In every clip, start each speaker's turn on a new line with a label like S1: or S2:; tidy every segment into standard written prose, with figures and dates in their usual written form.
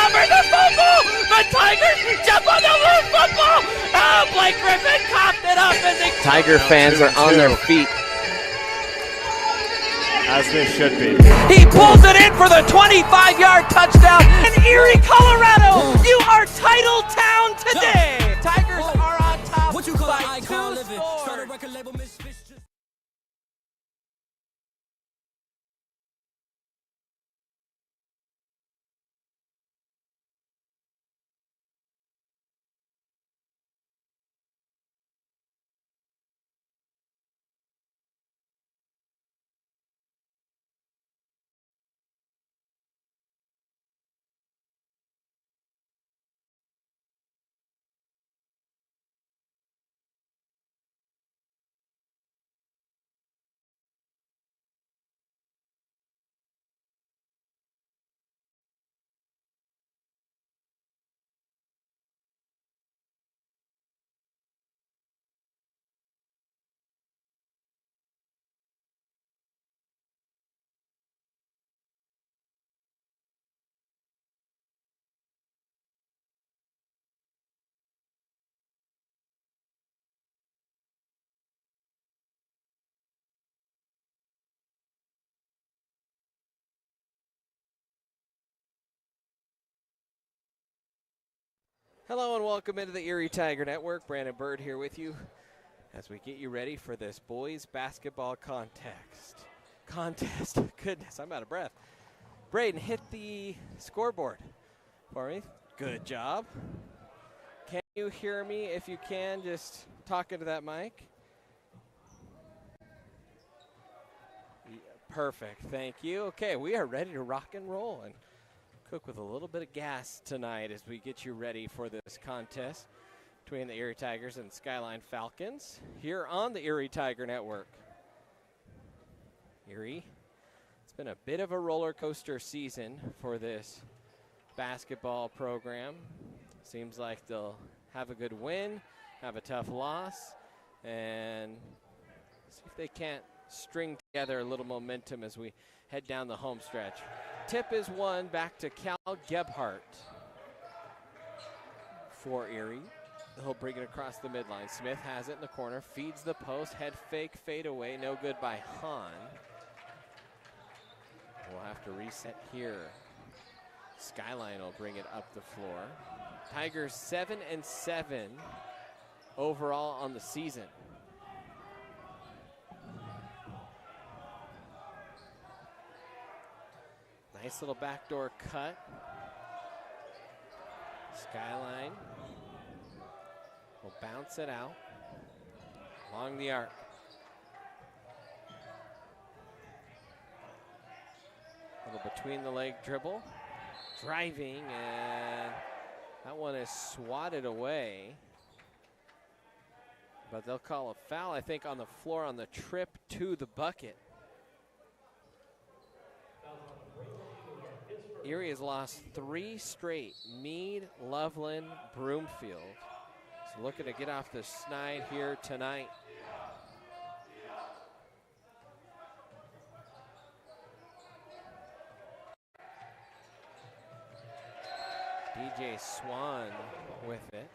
S1: recover the football. The Tigers jump on the loose football. Oh, Blake Griffin coughed it up as he...
S2: Tiger fans are on their feet.
S3: As this should be.
S1: He pulls it in for the 25-yard touchdown. In Erie, Colorado, you are title town today. Tigers are on top by 2 scores. Hello and welcome into the Erie Tiger Network. Brandon Bird here with you as we get you ready for this boys basketball contest. Goodness, I'm out of breath. Braden, hit the scoreboard for me. Good job. Can you hear me? If you can, just talk into that mic. Yeah, perfect, thank you. Okay, we are ready to rock and roll and cook with a little bit of gas tonight as we get you ready for this contest between the Erie Tigers and Skyline Falcons here on the Erie Tiger Network. Erie, it's been a bit of a roller coaster season for this basketball program. Seems like they'll have a good win, have a tough loss, and see if they can't string together a little momentum as we head down the home stretch. Tip is one back to Cal Gebhardt for Erie. He'll bring it across the midline. Smith has it in the corner, feeds the post, head fake, fade away, no good by Hahn. We'll have to reset here. Skyline will bring it up the floor. Tigers 7-7 overall on the season. Nice little backdoor cut. Skyline will bounce it out along the arc. Little between the leg dribble. Driving, and that one is swatted away. But they'll call a foul, I think, on the floor on the trip to the bucket. Erie has lost 3 straight. Meade, Loveland, Broomfield. So looking to get off the snide here tonight. DJ Swan with it.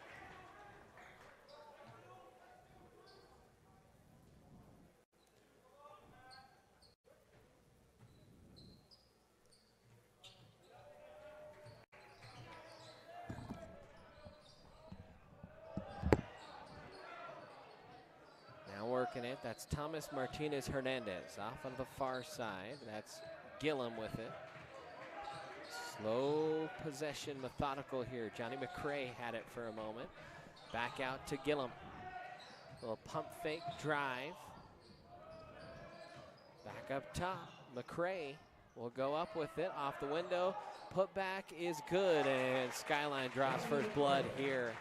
S1: Working it. That's Thomas Martinez Hernandez off on the far side. That's Gillum with it. Slow possession, methodical here. Johnny McCray had it for a moment. Back out to Gillum. Little pump fake drive. Back up top. McCray will go up with it off the window. Put back is good, and Skyline draws first blood here.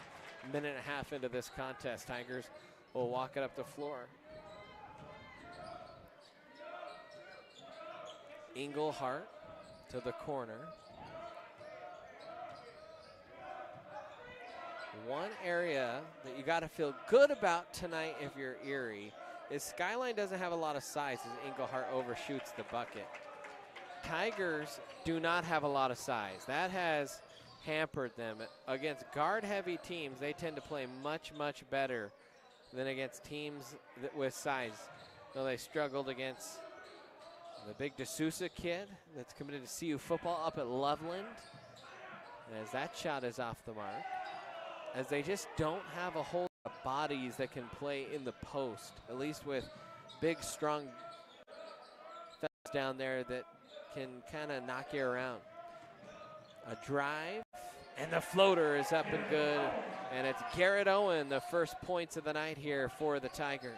S1: Minute and a half into this contest. Tigers will walk it up the floor. Englehart to the corner. One area that you got to feel good about tonight if you're Erie is Skyline doesn't have a lot of size as Englehart overshoots the bucket. Tigers do not have a lot of size. That has hampered them. Against guard-heavy teams, they tend to play much, much better than against teams with size. Though they struggled against the big D'Souza kid that's committed to CU football up at Loveland. And as that shot is off the mark, as they just don't have a whole lot of bodies that can play in the post, at least with big, strong fellas down there that can kind of knock you around. A drive, and the floater is up and good, and it's Garrett Owen, the first points of the night here for the Tigers.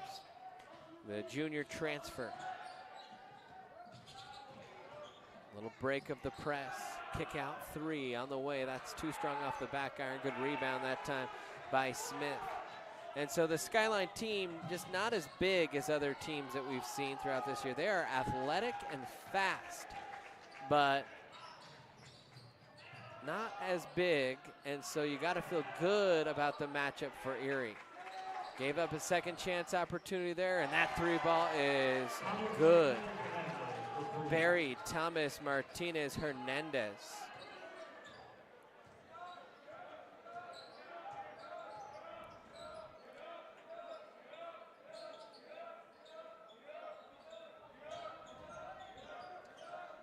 S1: The junior transfer. Little break of the press. Kick out 3 on the way. That's too strong off the back iron. Good rebound that time by Smith. And so the Skyline team, just not as big as other teams that we've seen throughout this year. They are athletic and fast, but not as big. And so you got to feel good about the matchup for Erie. Gave up a second chance opportunity there, and that 3 ball is good. Barry Thomas Martinez Hernandez.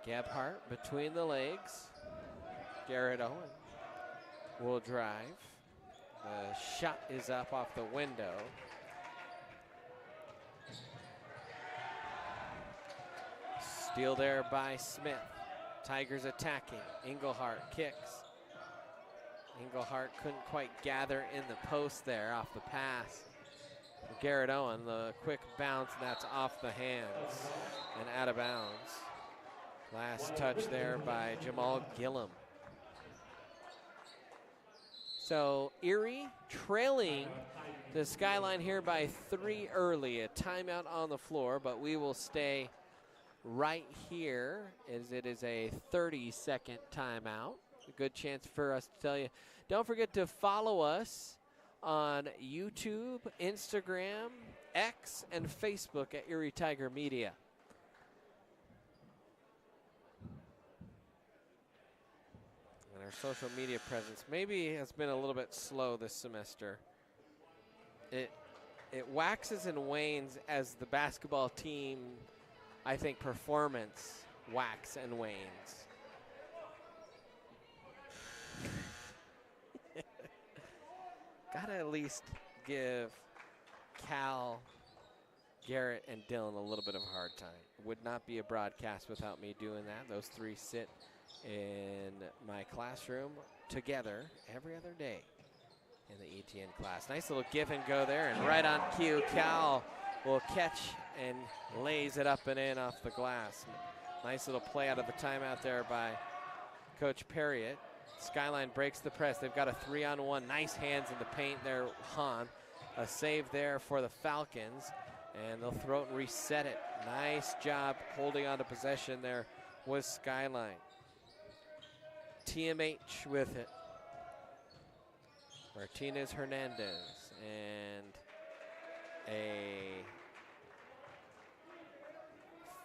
S1: Gebhardt between the legs. Garrett Owen will drive. The shot is up off the window. Steal there by Smith. Tigers attacking. Engelhardt kicks. Engelhardt couldn't quite gather in the post there off the pass. Garrett Owen, the quick bounce, and that's off the hands and out of bounds. Last touch there by Jamal Gillum. So Erie trailing the Skyline here by 3 early. A timeout on the floor, but we will stay right here as it is a 30-second timeout. A good chance for us to tell you. Don't forget to follow us on YouTube, Instagram, X, and Facebook at Erie Tiger Media. And our social media presence maybe has been a little bit slow this semester. It waxes and wanes as the basketball team, I think, performance wax and wanes. Gotta at least give Cal, Garrett, and Dylan a little bit of a hard time. Would not be a broadcast without me doing that. Those 3 sit in my classroom together every other day in the ETN class. Nice little give and go there, and right on cue, Cal will catch and lays it up and in off the glass. Nice little play out of the timeout there by Coach Perriott. Skyline breaks the press. They've got a 3-on-1. Nice hands in the paint there, Hahn. A save there for the Falcons, and they'll throw it and reset it. Nice job holding on to possession there was Skyline. TMH with it. Martinez Hernandez, and a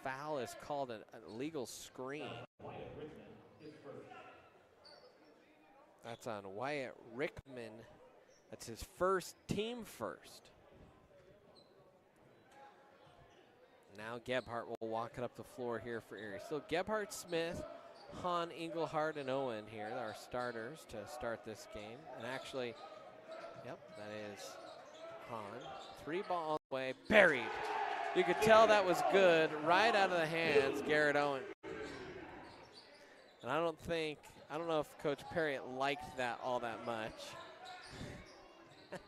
S1: foul is called an illegal screen. That's on Wyatt Rickman. That's his first, team first. Now Gebhardt will walk it up the floor here for Erie. So Gebhardt, Smith, Hahn, Engelhardt, and Owen here, our starters to start this game. And actually, yep, that is Hahn. 3 ball all the way, buried. You could tell that was good, right out of the hands, Garrett Owen. And I don't know if Coach Perriott liked that all that much.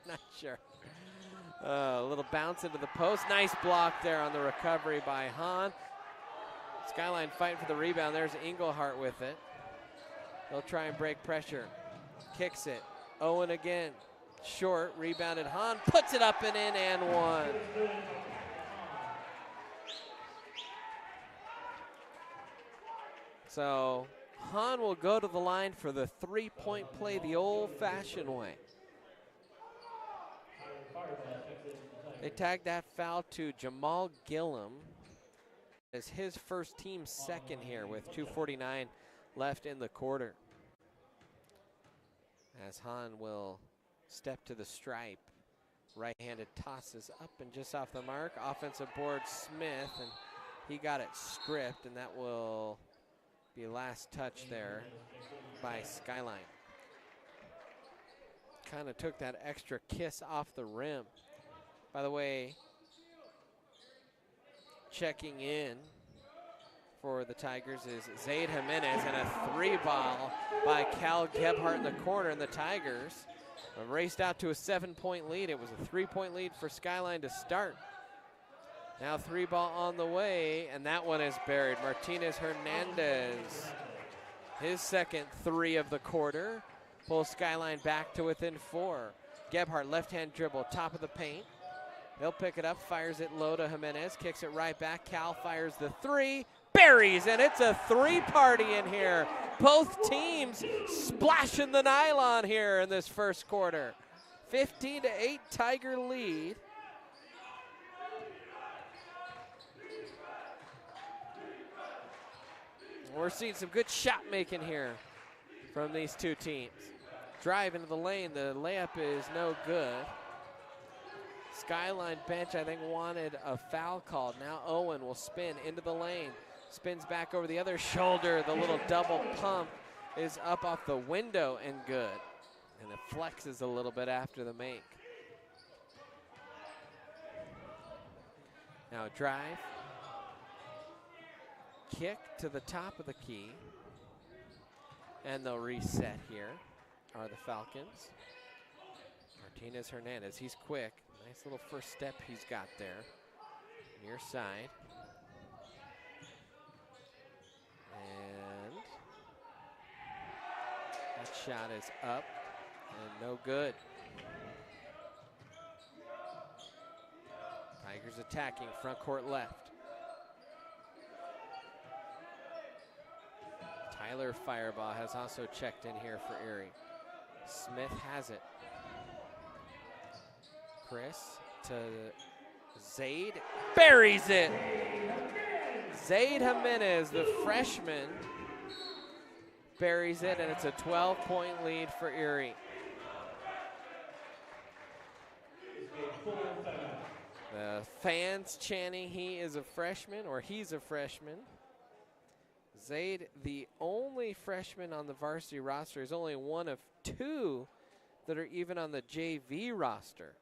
S1: Not sure. A little bounce into the post. Nice block there on the recovery by Hahn. Skyline fighting for the rebound. There's Engelhardt with it. They'll try and break pressure. Kicks it. Owen again. Short. Rebounded. Hahn puts it up and in and one. So Hahn will go to the line for the 3-point play the old-fashioned way. They tagged that foul to Jamal Gillum as his first team second here with 2:49 left in the quarter. as Hahn will step to the stripe. Right-handed tosses up and just off the mark. Offensive board Smith, and he got it stripped, and that will be last touch there by Skyline. Kind of took that extra kiss off the rim. By the way, checking in for the Tigers is Zaid Jimenez, and a 3-ball by Cal Gebhardt in the corner, and the Tigers raced out to a 7-point lead. It was a 3-point lead for Skyline to start. Now 3-ball on the way, and that one is buried. Martinez Hernandez, his second 3 of the quarter, pulls Skyline back to within 4. Gebhardt left-hand dribble, top of the paint. He'll pick it up, fires it low to Jimenez, kicks it right back. Cal fires the 3, buries, and it's a 3-party in here. Both teams splashing the nylon here in this first quarter. 15-8 Tiger lead. We're seeing some good shot making here from these two teams. Drive into the lane, the layup is no good. Skyline bench, I think, wanted a foul called. Now Owen will spin into the lane. Spins back over the other shoulder. The little double pump is up off the window and good. And it flexes a little bit after the make. Now drive. Kick to the top of the key. And they'll reset here are the Falcons. Martinez Hernandez, he's quick. Nice little first step he's got there. Near side. And that shot is up and no good. Tigers attacking front court left. Tyler Firebaugh has also checked in here for Erie. Smith has it. Chris to Zaid, buries it. Zaid Jimenez, the freshman, buries it, and it's a 12-point lead for Erie. The fans chanting he is a freshman, or he's a freshman. Zaid, the only freshman on the varsity roster, is only one of 2 that are even on the JV roster.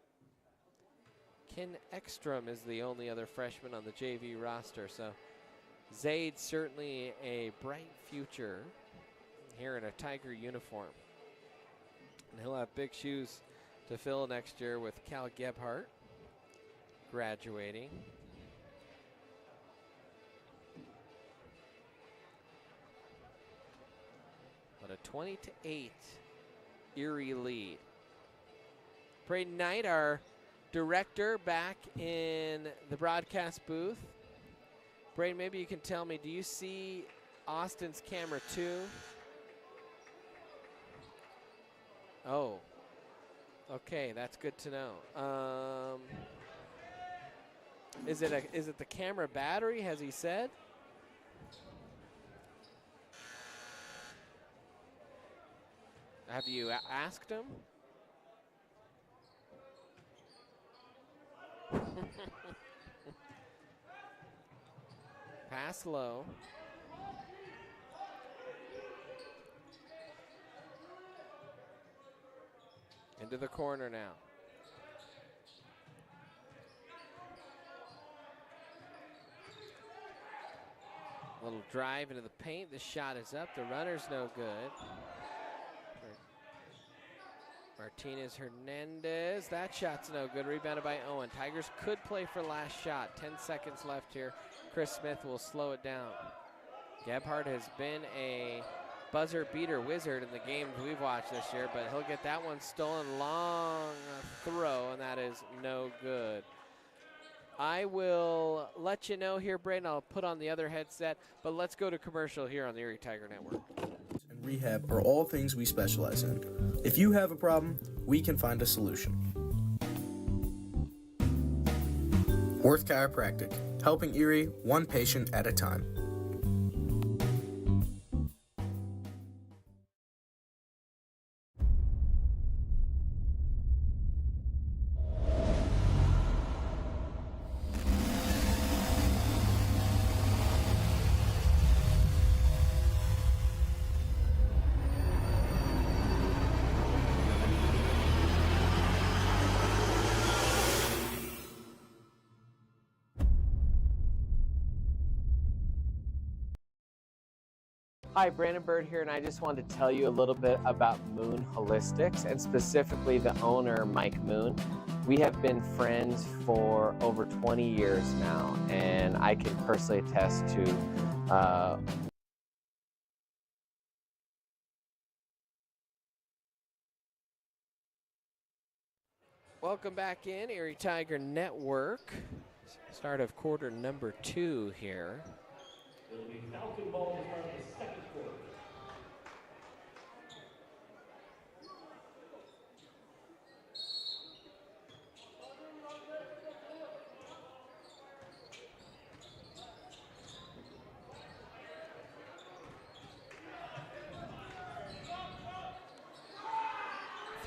S1: Ken Ekstrom is the only other freshman on the JV roster, so Zaid certainly a bright future here in a Tiger uniform. And he'll have big shoes to fill next year with Cal Gebhardt graduating. But a 20-8 Erie lead. Braden Knight, our director, back in the broadcast booth. Braden, maybe you can tell me, do you see Austin's camera too? Oh, okay, that's good to know. Is it the camera battery, has he said? Have you asked him? Pass low. Into the corner now. Little drive into the paint. The shot is up. The runner's no good. Martinez Hernandez, that shot's no good. Rebounded by Owen. Tigers could play for last shot. 10 seconds left here. Chris Smith will slow it down. Gebhardt has been a buzzer beater wizard in the games we've watched this year, but he'll get that one stolen. Long throw, and that is no good. I will let you know here, Braden. I'll put on the other headset, but let's go to commercial here on the Erie Tiger Network.
S3: And rehab are all things we specialize in. If you have a problem, we can find a solution. Worth Chiropractic, helping Erie one patient at a time.
S2: Hi, Brandon Bird here, and I just wanted to tell you a little bit about Moon Holistics, and specifically the owner, Mike Moon. We have been friends for over 20 years now, and I can personally attest to
S1: Welcome back in, Erie Tiger Network. Start of quarter number 2 here.
S4: It'll be Falcon ball to start the second quarter.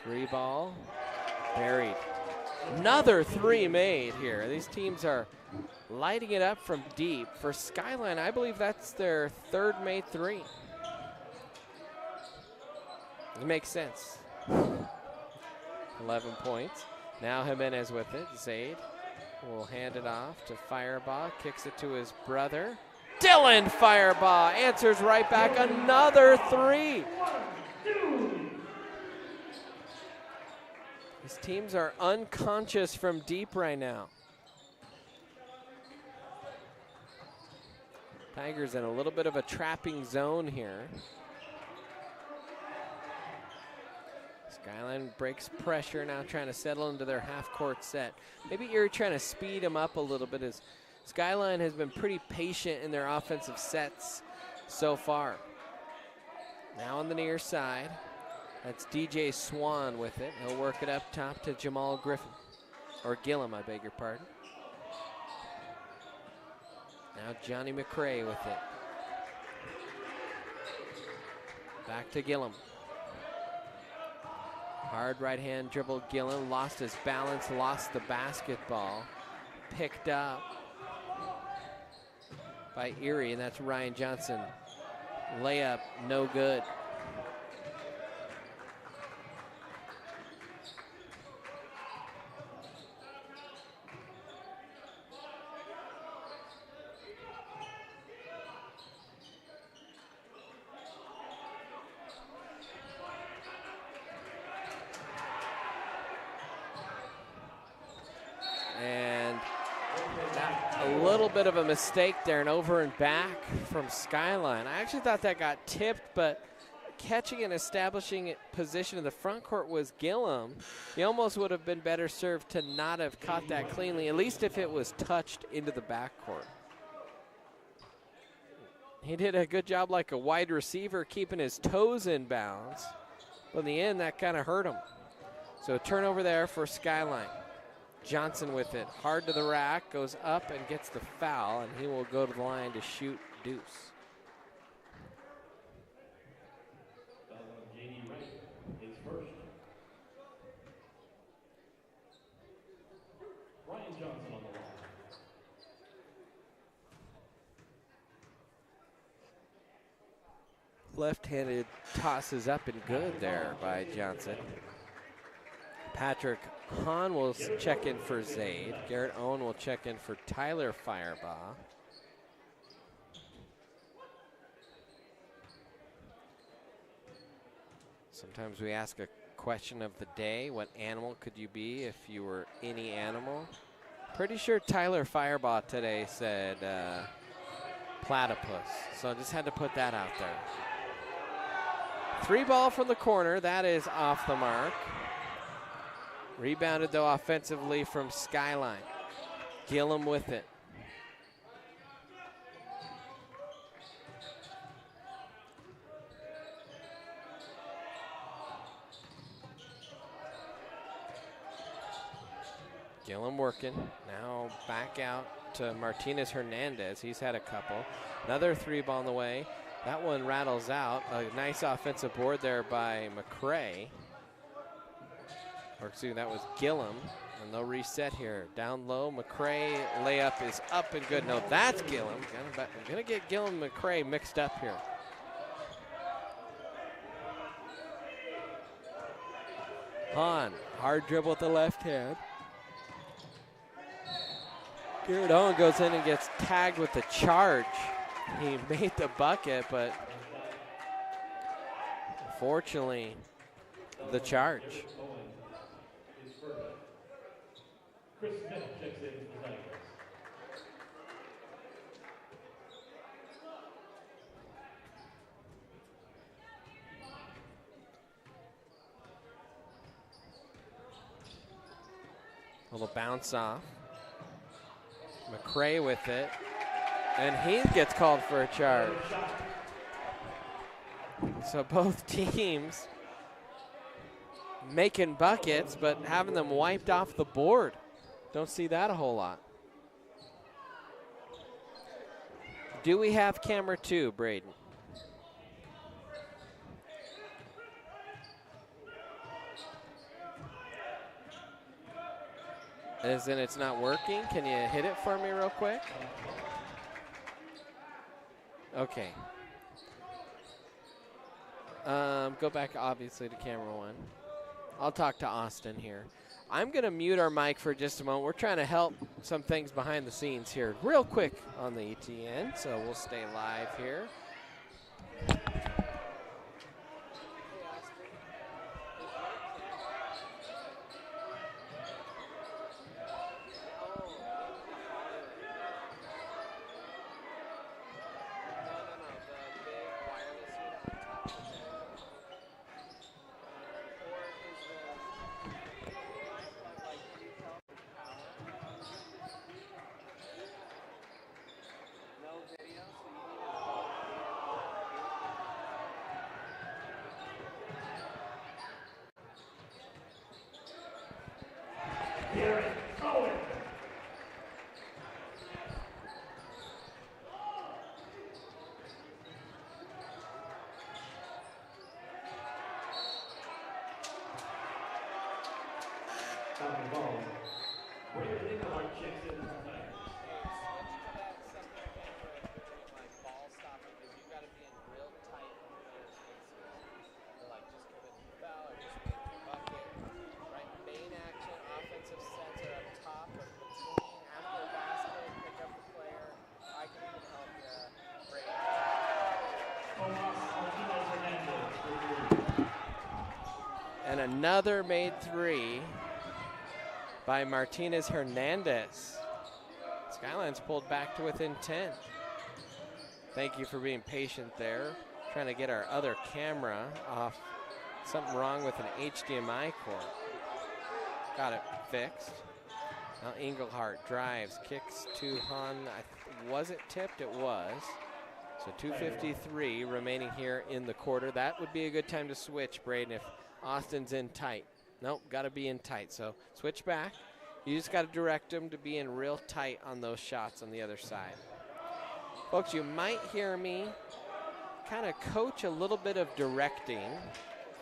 S1: Three ball, buried. Another three made here. These teams are lighting it up from deep. For Skyline, I believe that's their third made three. It makes sense. 11 points. Now Jimenez with it. Zaid will hand it off to Firebaugh. Kicks it to his brother. Dylan Firebaugh answers right back. Another three. These teams are unconscious from deep right now. Tigers in a little bit of a trapping zone here. Skyline breaks pressure, now trying to settle into their half-court set. Maybe Erie trying to speed them up a little bit, as Skyline has been pretty patient in their offensive sets so far. Now on the near side, that's DJ Swan with it. He'll work it up top to Jamal Griffin, or Gillum, I beg your pardon. Now Johnny McCray with it. Back to Gillum. Hard right hand dribble. Gillum lost his balance, lost the basketball. Picked up by Erie, and that's Ryan Johnson. Layup, no good. A little bit of a mistake there, and over and back from Skyline. I actually thought that got tipped, but catching and establishing it position in the front court was Gillum. He almost would have been better served to not have caught that cleanly, at least if it was touched into the backcourt. He did a good job like a wide receiver, keeping his toes in bounds. But in the end, that kind of hurt him. So a turnover there for Skyline. Johnson with it, hard to the rack, goes up and gets the foul, and he will go to the line to shoot deuce.
S4: J.D. Wright is first. Ryan Johnson on the line.
S1: Left-handed tosses up and good there by Johnson. Patrick Hahn will check in for Zaid. Garrett Owen will check in for Tyler Firebaugh. Sometimes we ask a question of the day. What animal could you be if you were any animal? Pretty sure Tyler Firebaugh today said platypus. So I just had to put that out there. Three ball from the corner. That is off the mark. Rebounded, though, offensively from Skyline. Gillum with it. Gillum working. Now back out to Martinez Hernandez. He's had a couple. Another three ball on the way. That one rattles out. A nice offensive board there by McCray. Or excuse me, that was Gillum, and they'll reset here. Down low, McCray layup is up and good. No, that's Gillum. I'm gonna get Gillum and McCray mixed up here. Hahn, hard dribble with the left hand. Garrett Owen goes in and gets tagged with the charge. He made the bucket, but Unfortunately, the charge.
S4: Chris Smith checks in for the Tigers.
S1: A little bounce off. McCray with it. And he gets called for a charge. So both teams making buckets, but having them wiped off the board. Don't see that a whole lot. Do we have camera 2, Braden? As in it's not working? Can you hit it for me real quick? Okay. Go back obviously to camera 1. I'll talk to Austin here. I'm going to mute our mic for just a moment. We're trying to help some things behind the scenes here real quick on the ETN, so we'll stay live here.
S4: Erie, Owen. Foul ball. Brandon Engelhardt checks in for the Tigers.
S1: And another made 3 by Martinez Hernandez. Skyline's pulled back to within 10. Thank you for being patient there. Trying to get our other camera off. Something wrong with an HDMI cord. Got it fixed. Now Engelhardt drives, kicks to Hahn. Was it tipped? It was. So 2:53 remaining here in the quarter. That would be a good time to switch, Braden, if Austin's in tight. Nope, got to be in tight. So switch back. You just got to direct them to be in real tight on those shots on the other side. Folks, you might hear me kind of coach a little bit of directing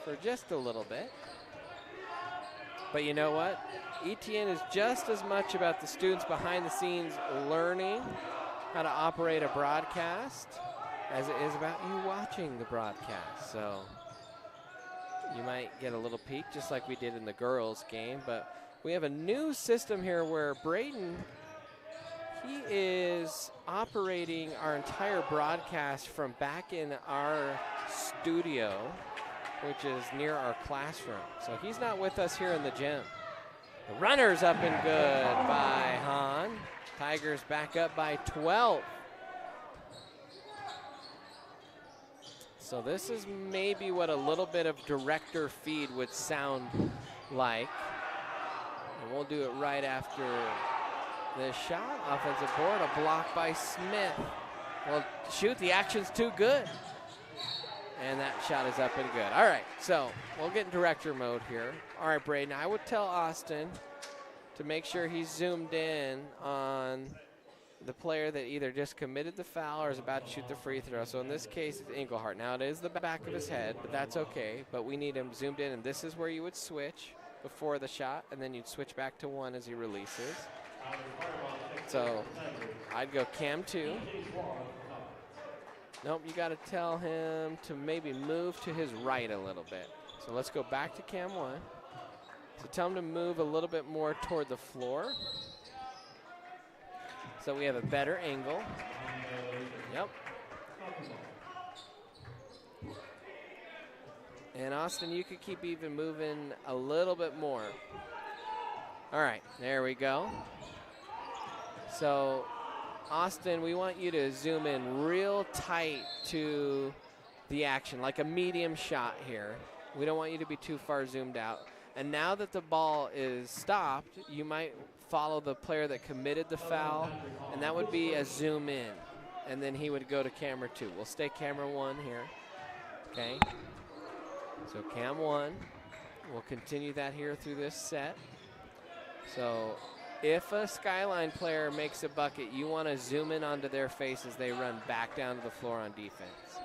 S1: for just a little bit. But you know what? ETN is just as much about the students behind the scenes learning how to operate a broadcast as it is about you watching the broadcast. So you might get a little peek just like we did in the girls game, but we have a new system here where Braden, he is operating our entire broadcast from back in our studio, which is near our classroom. So he's not with us here in the gym. The runner's up and good by Hahn. Tigers back up by 12. So this is maybe what a little bit of director feed would sound like. And we'll do it right after this shot. Offensive board, a block by Smith. Well, shoot, the action's too good. And that shot is up and good. All right, so we'll get in director mode here. All right, Braden, I would tell Austin to make sure he's zoomed in on the player that either just committed the foul or is about to shoot the free throw. So in this case, it's Engelhardt. Now it is the back of his head, but that's okay. But we need him zoomed in, and this is where you would switch before the shot, and then you'd switch back to 1 as he releases. So I'd go cam 2. Nope, you got to tell him to maybe move to his right a little bit. So let's go back to cam 1. So tell him to move a little bit more toward the floor, so we have a better angle. Yep. And Austin, you could keep even moving a little bit more. All right, there we go. So, Austin, we want you to zoom in real tight to the action, like a medium shot here. We don't want you to be too far zoomed out. And now that the ball is stopped, you might follow the player that committed the foul, and that would be a zoom in. And then he would go to camera 2. We'll stay camera 1 here, okay? So cam 1, we'll continue that here through this set. So if a Skyline player makes a bucket, you want to zoom in onto their face as they run back down to the floor on defense.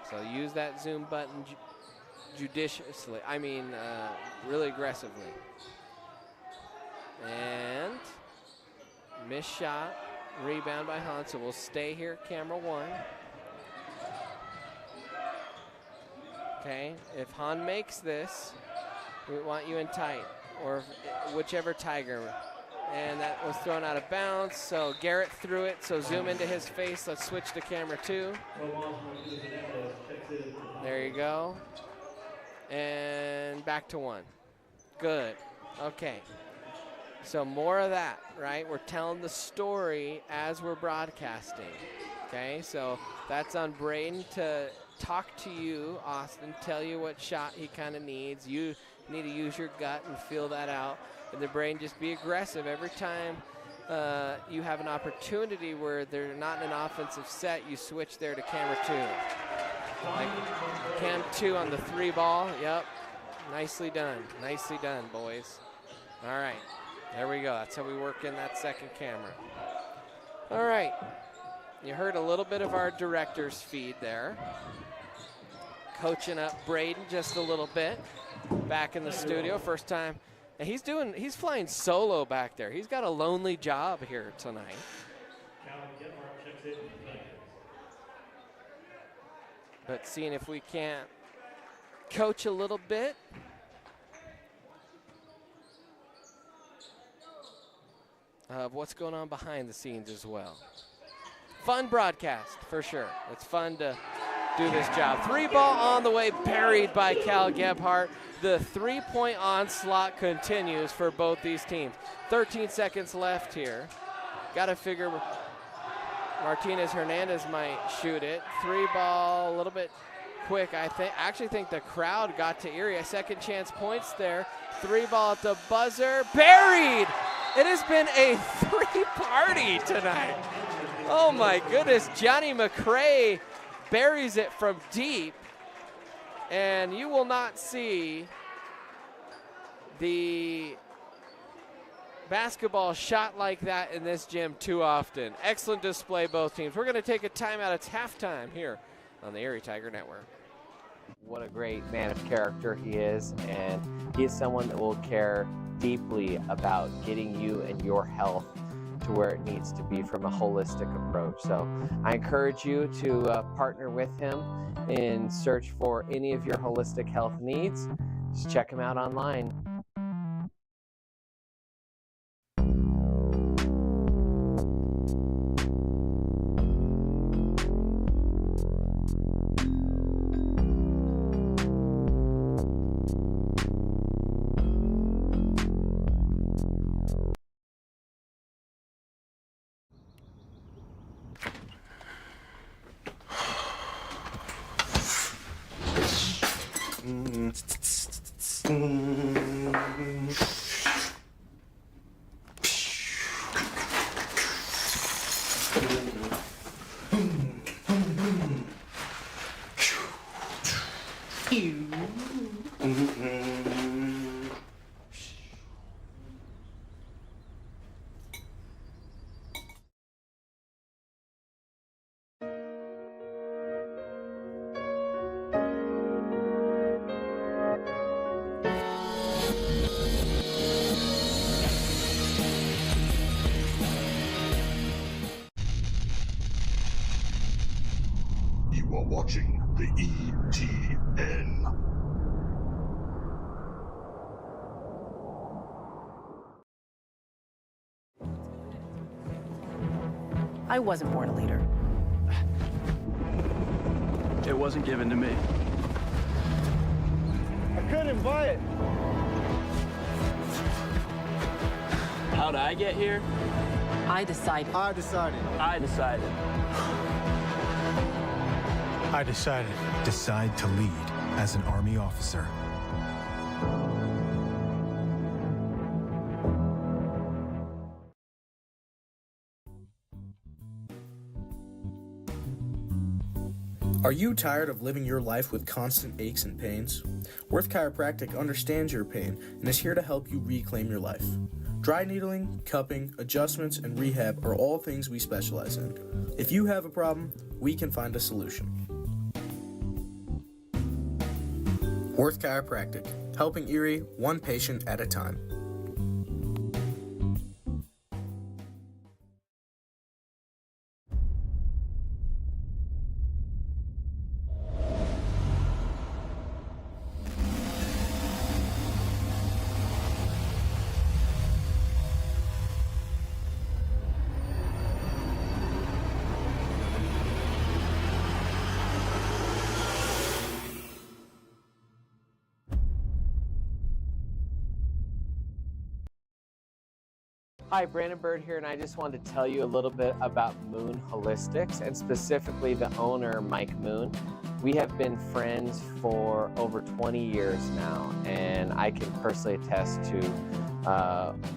S1: So use that zoom button judiciously, really aggressively. And missed shot, rebound by Han, so we'll stay here, camera 1. Okay, if Han makes this, we want you in tight, or whichever Tiger. And that was thrown out of bounds, so Garrett threw it, so zoom into his face. Let's switch to camera 2. There you go. And back to 1. Good, okay. So more of that, right? We're telling the story as we're broadcasting, okay? So that's on Braden to talk to you, Austin, tell you what shot he kind of needs. You need to use your gut and feel that out. And the Braden, just be aggressive every time you have an opportunity where they're not in an offensive set, you switch there to camera 2. Like cam 2 on the 3 ball, yep. Nicely done, boys. All right, there we go. That's how we work in that second camera. All right, you heard a little bit of our director's feed there. Coaching up Braden just a little bit. Back in the studio, first time. And he's flying solo back there. He's got a lonely job here tonight. But seeing if we can't coach a little bit. Of what's going on behind the scenes as well. Fun broadcast, for sure. It's fun to do this job. 3 ball on the way, buried by Cal Gebhardt. The 3-point onslaught continues for both these teams. 13 seconds left here. Got to figure Martinez Hernandez might shoot it. 3 ball, a little bit quick. I actually think the crowd got to Erie. A second chance points there. 3 ball at the buzzer, buried. It has been a 3-party tonight. Oh my goodness, Johnny McCray buries it from deep, and you will not see the basketball shot like that in this gym too often. Excellent display, both teams. We're going to take a timeout. It's halftime here on the Erie Tiger Network.
S2: What a great man of character he is, and he is someone that will care deeply about getting you and your health to where it needs to be from a holistic approach. So I encourage you to partner with him in search for any of your holistic health needs. Just check him out online.
S5: You are watching the ETN.
S6: I wasn't born a leader.
S7: It wasn't given to me.
S6: couldn't buy it.
S7: How'd I get here?
S8: I decided.
S6: I decided.
S7: I decided.
S6: I decided.
S9: Decide to lead as an Army officer.
S3: Are you tired of living your life with constant aches and pains? Worth Chiropractic understands your pain and is here to help you reclaim your life. Dry needling, cupping, adjustments, and rehab are all things we specialize in. If you have a problem, we can find a solution. Worth Chiropractic, helping Erie one patient at a time.
S2: Hi, Brandon Bird here, and I just wanted to tell you a little bit about Moon Holistics, and specifically the owner, Mike Moon. We have been friends for over 20 years now, and I can personally attest to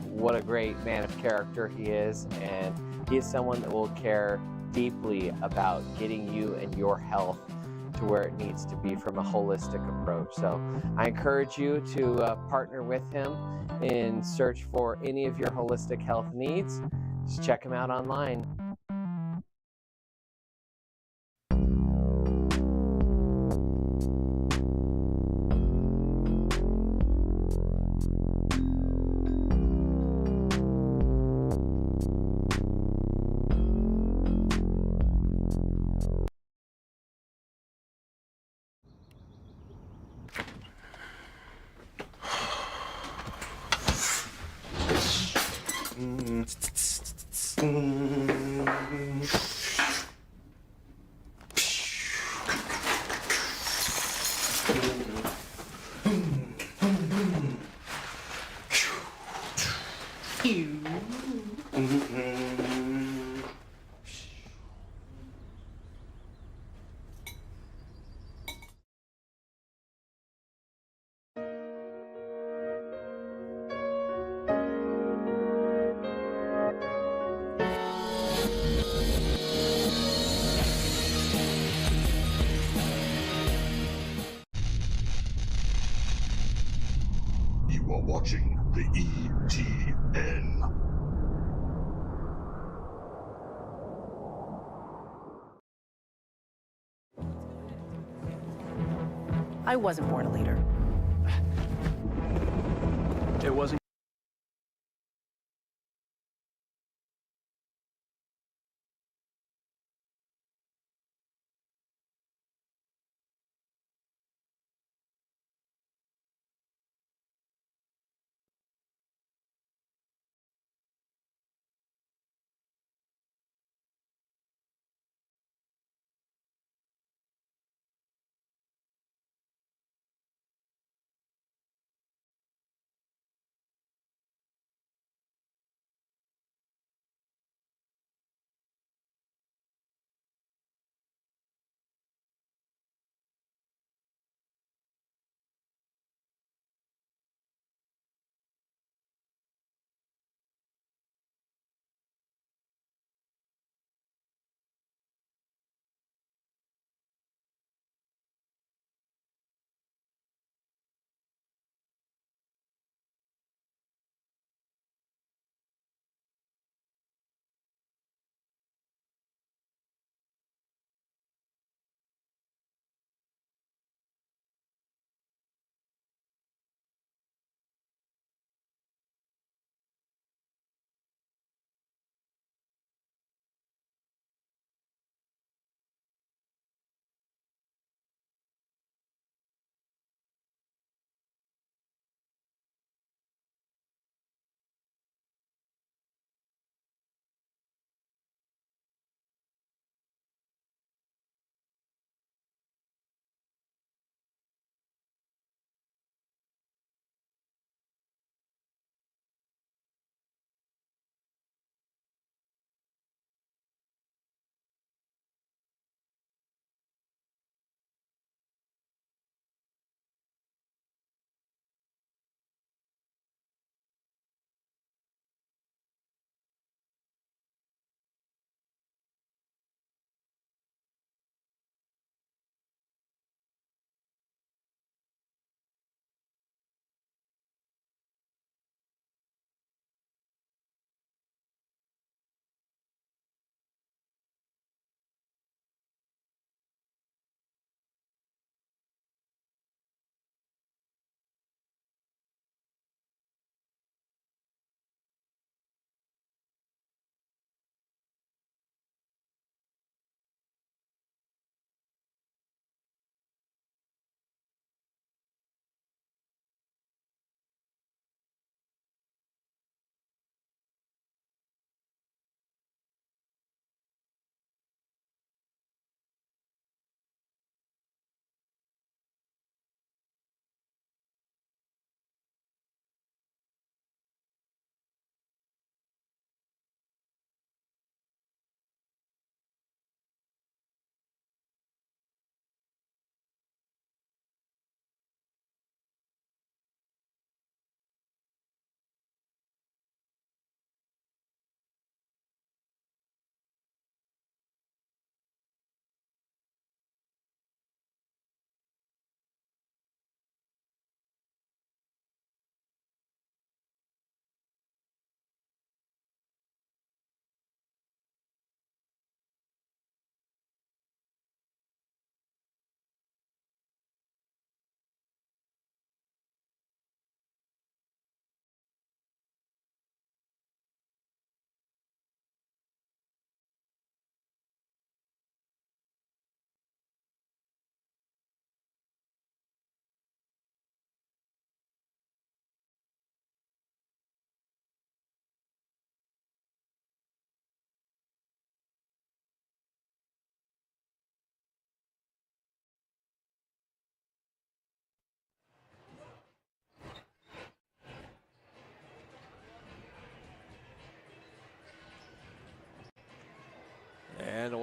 S2: what a great man of character he is, and he is someone that will care deeply about getting you and your health to where it needs to be from a holistic approach. So I encourage you to partner with him in search for any of your holistic health needs. Just check him out online.
S5: You are watching the ETN.
S8: I wasn't born a leader.
S7: It wasn't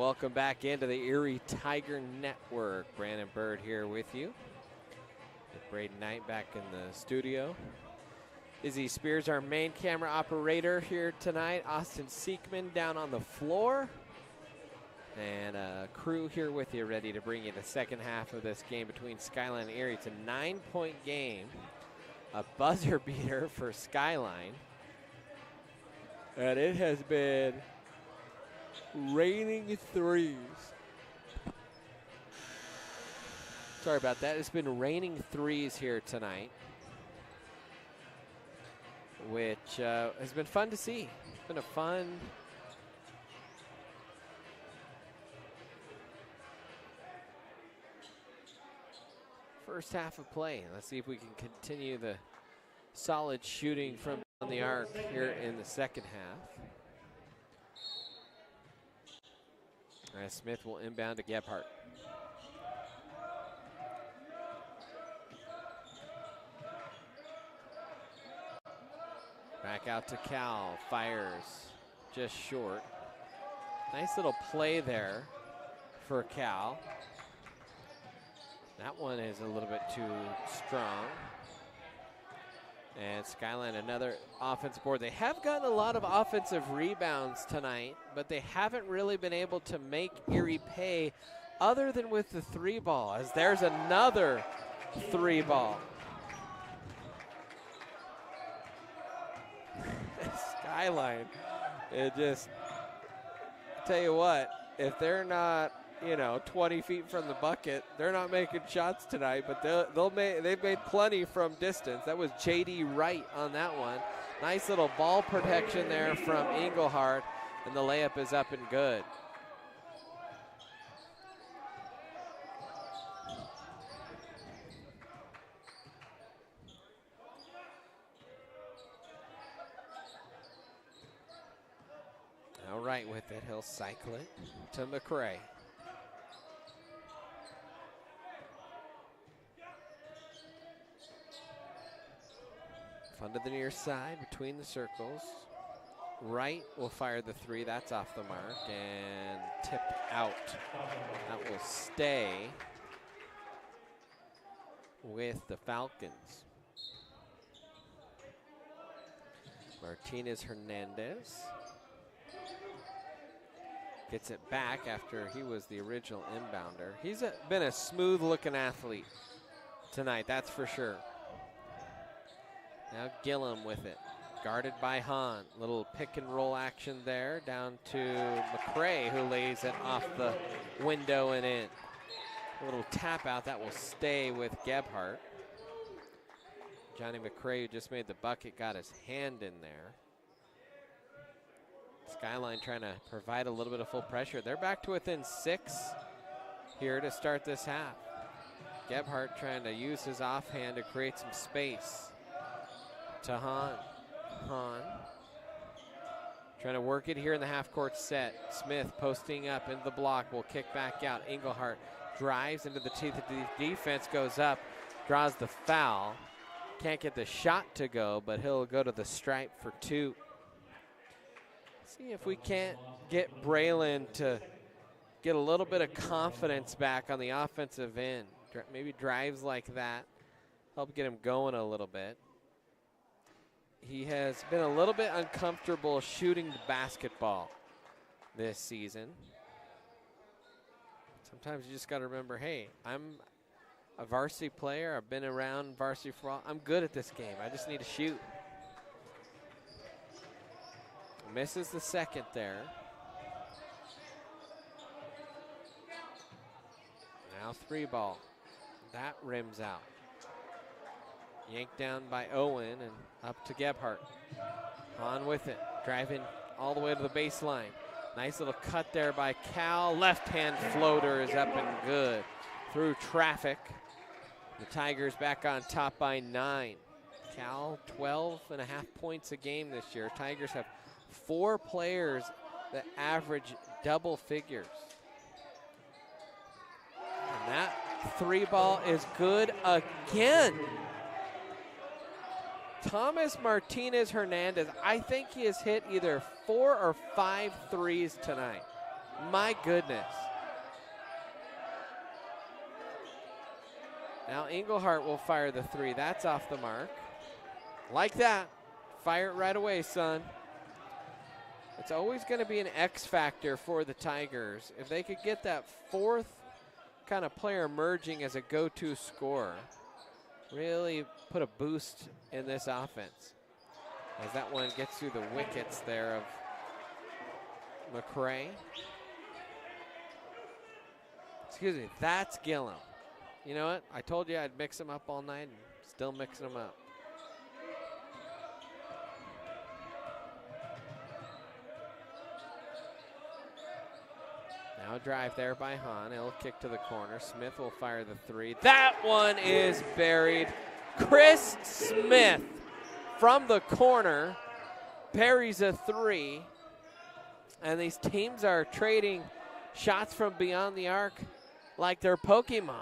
S1: welcome back into the Erie Tiger Network. Brandon Bird here with you. With Braden Knight back in the studio. Izzy Spears, our main camera operator here tonight. Austin Seekman down on the floor. And a crew here with you, ready to bring you the second half of this game between Skyline and Erie. It's a 9-point game. A buzzer beater for Skyline. And it has been raining threes. Sorry about that. It's been raining threes here tonight, which has been fun to see. It's been a fun first half of play. Let's see if we can continue the solid shooting from on the arc here in the second half. As Smith will inbound to Gebhardt. Back out to Cal, fires just short. Nice little play there for Cal. That one is a little bit too strong. And Skyline, another offensive board. They have gotten a lot of offensive rebounds tonight, but they haven't really been able to make Erie pay other than with the three ball, as there's another three ball. Skyline, it just, tell you what, if they're not, 20 feet from the bucket, they're not making shots tonight, but they've made plenty from distance. That was J.D. Wright on that one. Nice little ball protection there from Engelhardt, and the layup is up and good. All right with it, he'll cycle it to McCray. Fun to the near side between the circles. Wright will fire the three. That's off the mark and tipped out. That will stay with the Falcons. Martinez Hernandez gets it back after he was the original inbounder. He's been a smooth looking athlete tonight, that's for sure. Now Gillum with it, guarded by Hahn. Little pick and roll action there, down to McCray, who lays it off the window and in. A little tap out, that will stay with Gebhardt. Johnny McCray, who just made the bucket, got his hand in there. Skyline trying to provide a little bit of full pressure. They're back to within 6 here to start this half. Gebhardt trying to use his offhand to create some space. To Hahn. Hahn trying to work it here in the half-court set. Smith posting up into the block, will kick back out. Engelhardt drives into the teeth of the defense, goes up, draws the foul. Can't get the shot to go, but he'll go to the stripe for 2. See if we can't get Braylon to get a little bit of confidence back on the offensive end. Maybe drives like that, help get him going a little bit. He has been a little bit uncomfortable shooting the basketball this season. Sometimes you just got to remember, hey, I'm a varsity player. I've been around varsity for a while. I'm good at this game. I just need to shoot. Misses the second there. Now 3 ball. That rims out. Yanked down by Owen and up to Gebhardt. On with it, driving all the way to the baseline. Nice little cut there by Cal. Left-hand floater is up and good. Through traffic. The Tigers back on top by 9. Cal 12.5 points a game this year. Tigers have 4 players that average double figures. And that 3 ball is good again. Thomas Martinez Hernandez, I think he has hit either 4 or 5 threes tonight. My goodness. Now Englehart will fire the three. That's off the mark. Like that. Fire it right away, son. It's always going to be an X factor for the Tigers. If they could get that fourth kind of player emerging as a go-to scorer, really put a boost in this offense. As that one gets through the wickets there of McCray. Excuse me, that's Gillum. You know what? I told you I'd mix them up all night and still mixing them up. Now a drive there by Hahn. He'll kick to the corner. Smith will fire the three. That one is buried. Chris Smith from the corner buries a three. And these teams are trading shots from beyond the arc like they're Pokemon.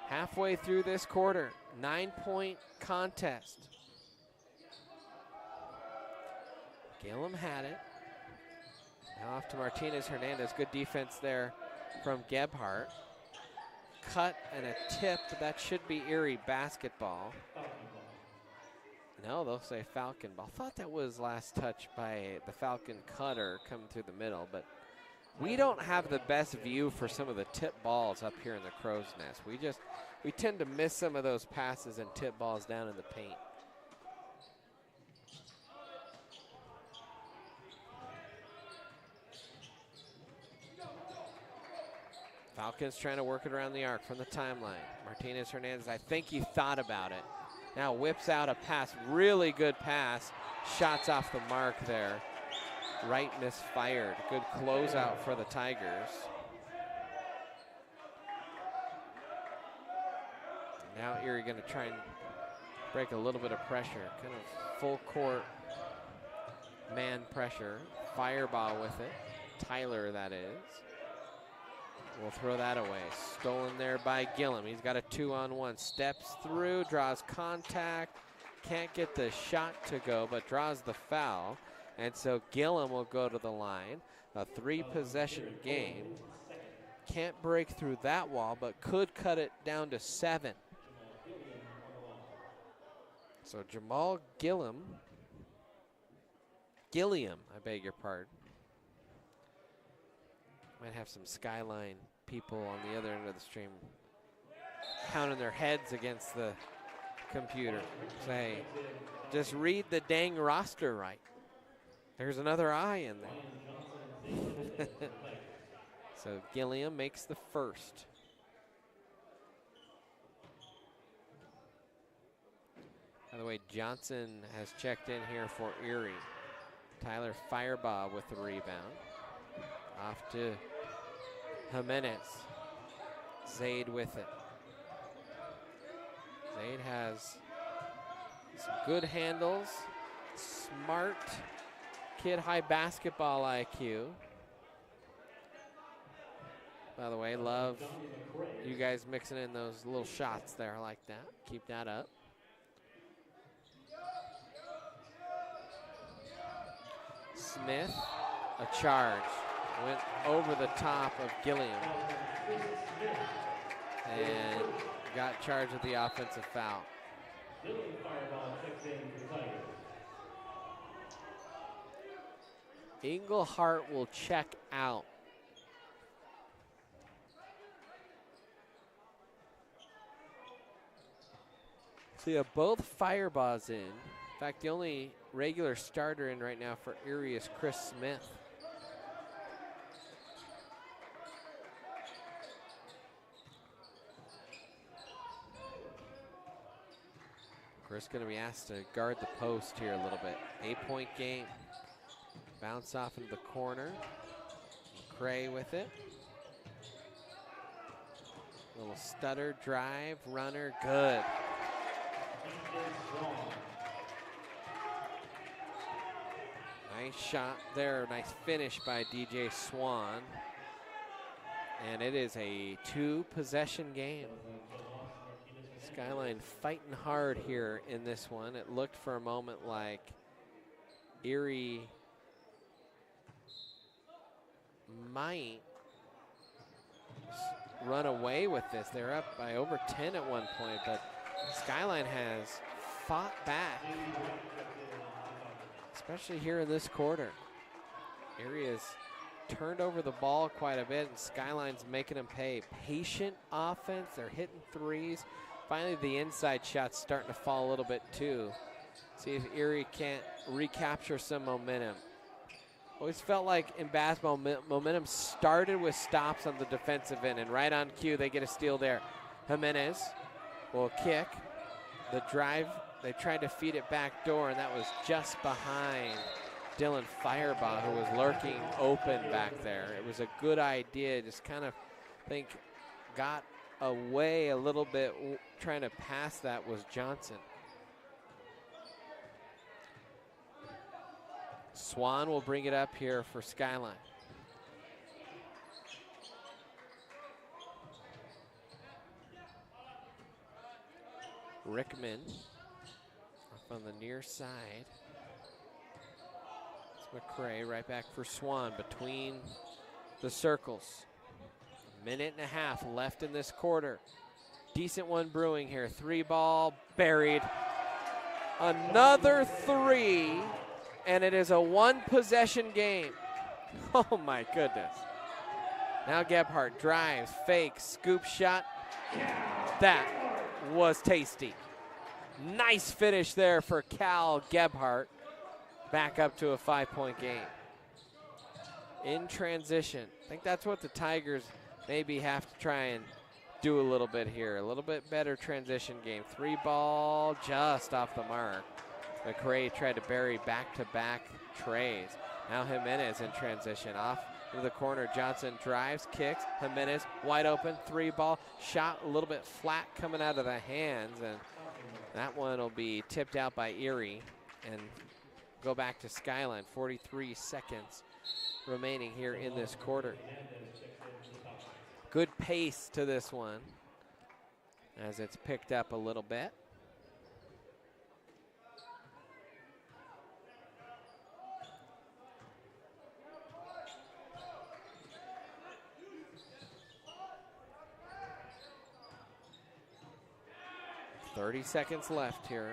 S1: Halfway through this quarter, 9-point contest. Gillum had it. Now off to Martinez Hernandez. Good defense there from Gebhardt. Cut and a tip. That should be Erie basketball. No, they'll say Falcon ball. Thought that was last touch by the Falcon cutter coming through the middle, but we don't have the best view for some of the tip balls up here in the Crow's Nest. We tend to miss some of those passes and tip balls down in the paint. Falcons trying to work it around the arc from the timeline. Martinez Hernandez, I think he thought about it. Now whips out a pass, really good pass. Shots off the mark there. Right misfired. Good closeout for the Tigers. Now Erie going to try and break a little bit of pressure. Kind of full court man pressure. Fireball with it. Tyler, that is. We'll throw that away. Stolen there by Gillum. He's got a 2-on-1. Steps through, draws contact. Can't get the shot to go, but draws the foul. And so Gillum will go to the line. A 3-possession game. Can't break through that wall, but could cut it down to 7. So Jamal Gilliam, I beg your pardon. Might have some Skyline people on the other end of the stream pounding their heads against the computer. Say, just read the dang roster right. There's another I in there. So Gilliam makes the first. By the way, Johnson has checked in here for Erie. Tyler Firebaugh with the rebound. Off to Jimenez. Zaid with it. Zaid has some good handles. Smart kid, high basketball IQ. By the way, love you guys mixing in those little shots there. I like that. Keep that up. Smith, a charge. Went over the top of Gilliam and got charged with the offensive foul. Englehart will check out. So you have both Firebaugh in. In fact, the only regular starter in right now for Erie is Chris Smith. Chris going to be asked to guard the post here a little bit. 8-point game. Bounce off into the corner. McCray with it. Little stutter, drive, runner, good. Nice shot there, nice finish by DJ Swan. And it is a 2-possession game. Skyline fighting hard here in this one. It looked for a moment like Erie might run away with this. They're up by over 10 at one point, but Skyline has fought back, especially here in this quarter. Erie has turned over the ball quite a bit, and Skyline's making them pay. Patient offense, they're hitting threes. Finally, the inside shot's starting to fall a little bit too. See if Erie can't recapture some momentum. Always felt like in basketball, momentum started with stops on the defensive end, and right on cue, they get a steal there. Jimenez will kick. The drive, they tried to feed it back door, and that was just behind Dylan Firebaugh, who was lurking open back there. It was a good idea, just kind of think got away a little bit trying to pass that was Johnson. Swan will bring it up here for Skyline. Rickman up on the near side. It's McCray right back for Swan between the circles. A minute and a half left in this quarter. Decent one brewing here. 3-ball buried. Another three, and it is a one-possession game. Oh my goodness. Now Gebhardt drives, fakes, scoop shot. That was tasty. Nice finish there for Cal Gebhardt. Back up to a 5-point game. In transition. I think that's what the Tigers maybe have to try and do a little bit here. A little bit better transition game. 3-ball just off the mark. McCray tried to bury back-to-back trays. Now Jimenez in transition. Off to the corner. Johnson drives, kicks. Jimenez wide open. 3-ball. Shot a little bit flat coming out of the hands. And that one will be tipped out by Erie. And go back to Skyline. 43 seconds remaining here in this quarter. Good pace to this one as it's picked up a little bit. .30 seconds left here.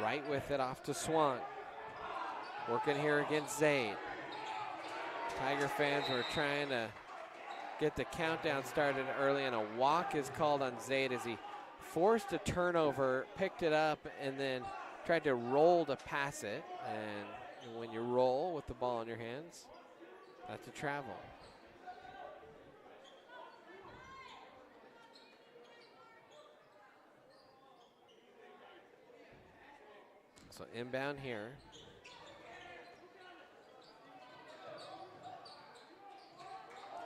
S1: Right with it off to Swan. Working here against Zaid. Tiger fans were trying to get the countdown started early, and a walk is called on Zaid as he forced a turnover, picked it up, and then tried to roll to pass it. And when you roll with the ball in your hands, that's a travel. So inbound here.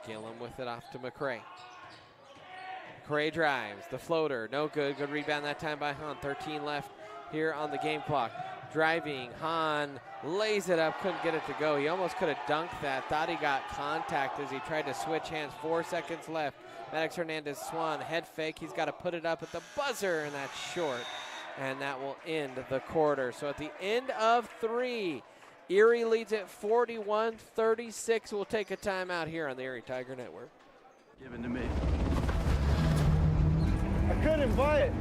S1: Gillum with it off to McCray. McCray drives, the floater, no good. Good rebound that time by Hahn. 13 left here on the game clock. Driving, Hahn lays it up, couldn't get it to go. He almost could have dunked that. Thought he got contact as he tried to switch hands. 4 seconds left. Maddox Hernandez Swan, head fake. He's got to put it up at the buzzer, and that's short. And that will end the quarter. So at the end of 3, Erie leads at 41-36. We'll take a timeout here on the Erie Tiger Network.
S7: Given to me.
S6: I couldn't buy it.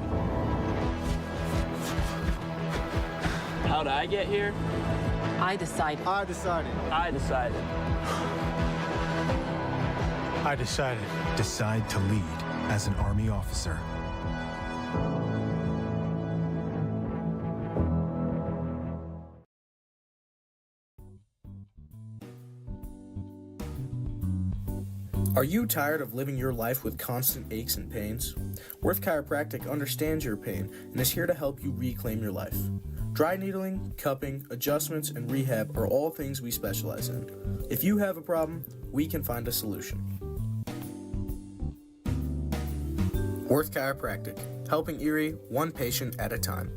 S7: How'd I get here?
S8: I decided.
S6: I decided.
S7: I decided.
S6: I decided.
S9: Decide to lead as an Army officer.
S3: Are you tired of living your life with constant aches and pains? Worth Chiropractic understands your pain and is here to help you reclaim your life. Dry needling, cupping, adjustments, and rehab are all things we specialize in. If you have a problem, we can find a solution. Worth Chiropractic, helping Erie one patient at a time.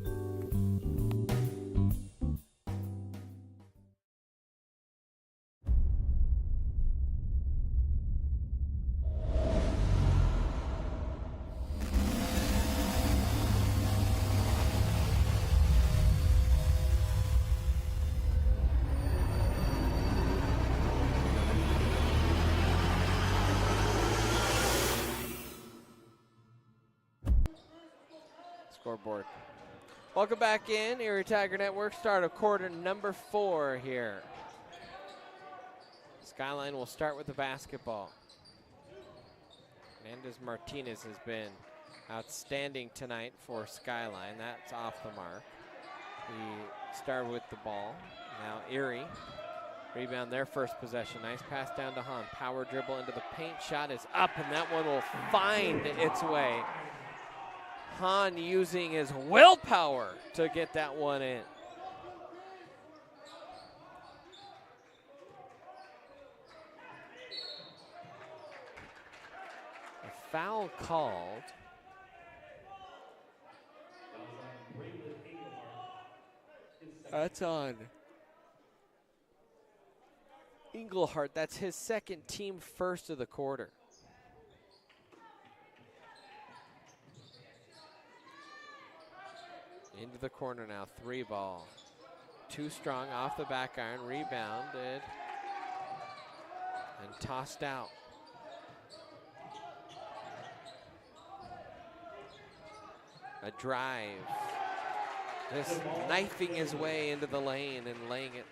S1: scoreboard. Welcome back in, Erie Tiger Network. Start of quarter number 4 here. Skyline will start with the basketball. Hernandez Martinez has been outstanding tonight for Skyline. That's off the mark. He started with the ball. Now Erie. Rebound their first possession. Nice pass down to Hahn. Power dribble into the paint. Shot is up, and that one will find its way. Hahn using his willpower to get that one in. A foul called. That's on Englehart. That's his second, team first of the quarter. Into the corner now, 3 ball. Too strong off the back iron, rebounded and tossed out. A drive. Just knifing his way into the lane and laying it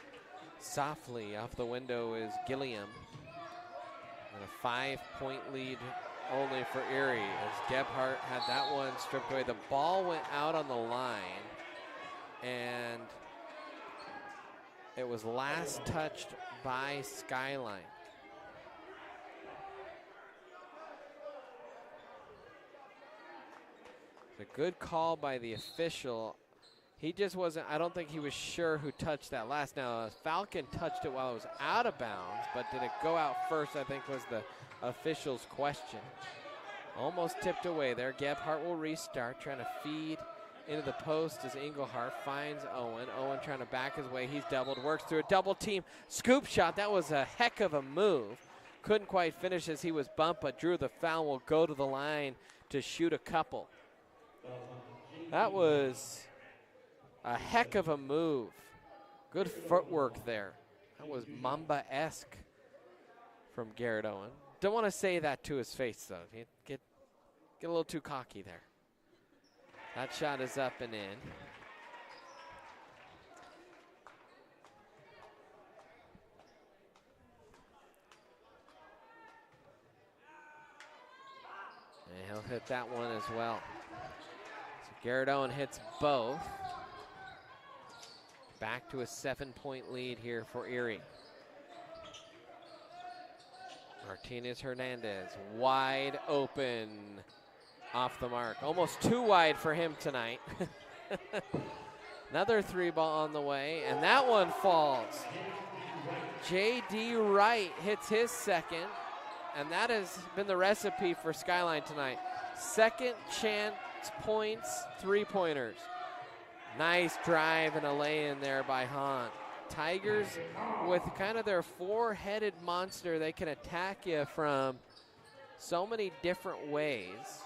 S1: softly off the window is Gilliam. And a 5-point lead only for Erie as Gebhardt had that one stripped away. The ball went out on the line and it was last touched by Skyline. It's a good call by the official. He just wasn't, I don't think he was sure who touched that last. Now, Falcon touched it while it was out of bounds, but did it go out first, I think was the official's question. Almost tipped away there. Gebhardt will restart, trying to feed into the post as Englehart finds Owen. Owen trying to back his way. He's doubled, works through a double team. Scoop shot, that was a heck of a move. Couldn't quite finish as he was bumped, but drew the foul, will go to the line to shoot a couple. That was a heck of a move. Good footwork there. That was Mamba-esque from Garrett Owen. Don't want to say that to his face, though. He'd get a little too cocky there. That shot is up and in. And he'll hit that one as well. So Garrett Owen hits both. Back to a 7-point lead here for Erie. Martinez Hernandez, wide open, off the mark. Almost too wide for him tonight. Another 3 ball on the way, and that one falls. J.D. Wright hits his second, and that has been the recipe for Skyline tonight. Second chance points, 3-pointers. Nice drive and a lay-in there by Hahn. Tigers, with kind of their 4-headed monster, they can attack you from so many different ways.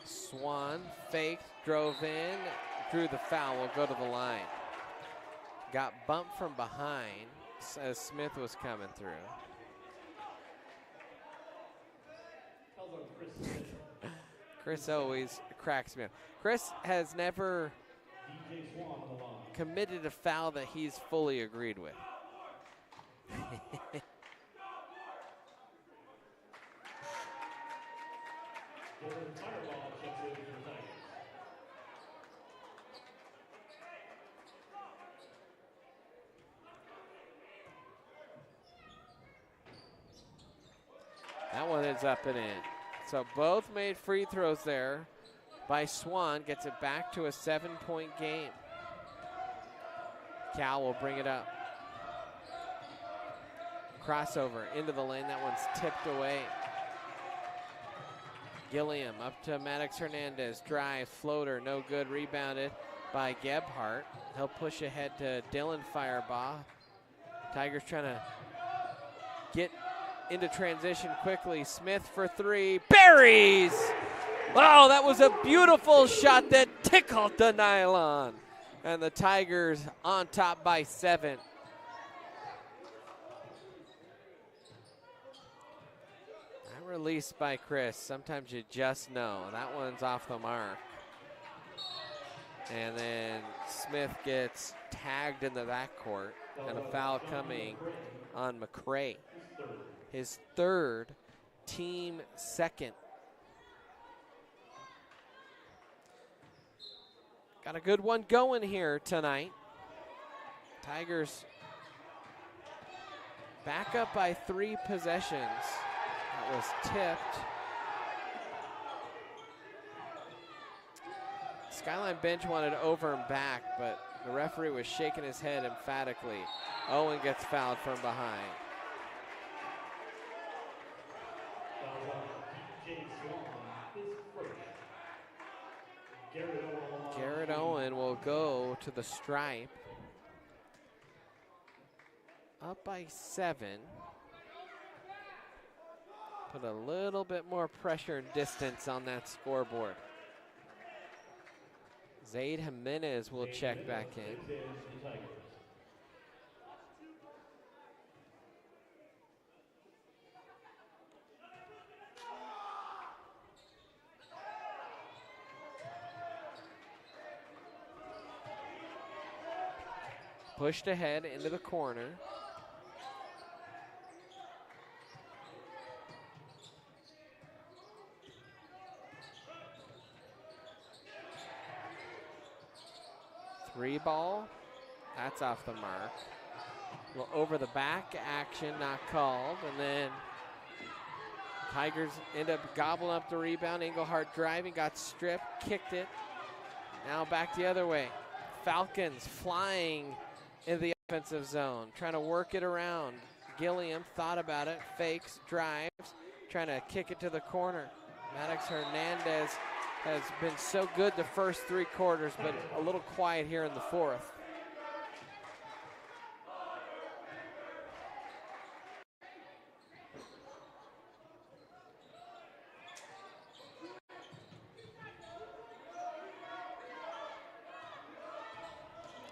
S1: Swan faked, drove in, drew the foul, will go to the line. Got bumped from behind as Smith was coming through. Chris always cracks me up. Chris has never committed a foul that he's fully agreed with. That one is up and in. So both made free throws there by Swan. Gets it back to a 7-point game. Cal will bring it up. Crossover into the lane. That one's tipped away. Gilliam up to Maddox Hernandez. Drive, floater, no good. Rebounded by Gebhardt. He'll push ahead to Dylan Firebaugh. Tigers trying to get into transition quickly. Smith for 3, buries! Oh, that was a beautiful shot that tickled the nylon. And the Tigers on top by 7. That release by Chris. Sometimes you just know. That one's off the mark. And then Smith gets tagged in the backcourt, and a foul coming on McCray. His third, team second. Got a good one going here tonight. Tigers back up by 3 possessions. That was tipped. Skyline bench wanted over and back, but the referee was shaking his head emphatically. Owen gets fouled from behind. Garrett Owen will go to the stripe. Up by 7. Put a little bit more pressure and distance on that scoreboard. Zaid Jimenez will check back in. Pushed ahead into the corner. Three ball, that's off the mark. A little over the back action, not called, and then Tigers end up gobbling up the rebound. Engelhardt driving, got stripped, kicked it. Now back the other way. Falcons flying in the offensive zone, trying to work it around. Gilliam thought about it, fakes, drives, trying to kick it to the corner. Maddox Hernandez has been so good the first 3 quarters, but a little quiet here in the 4th.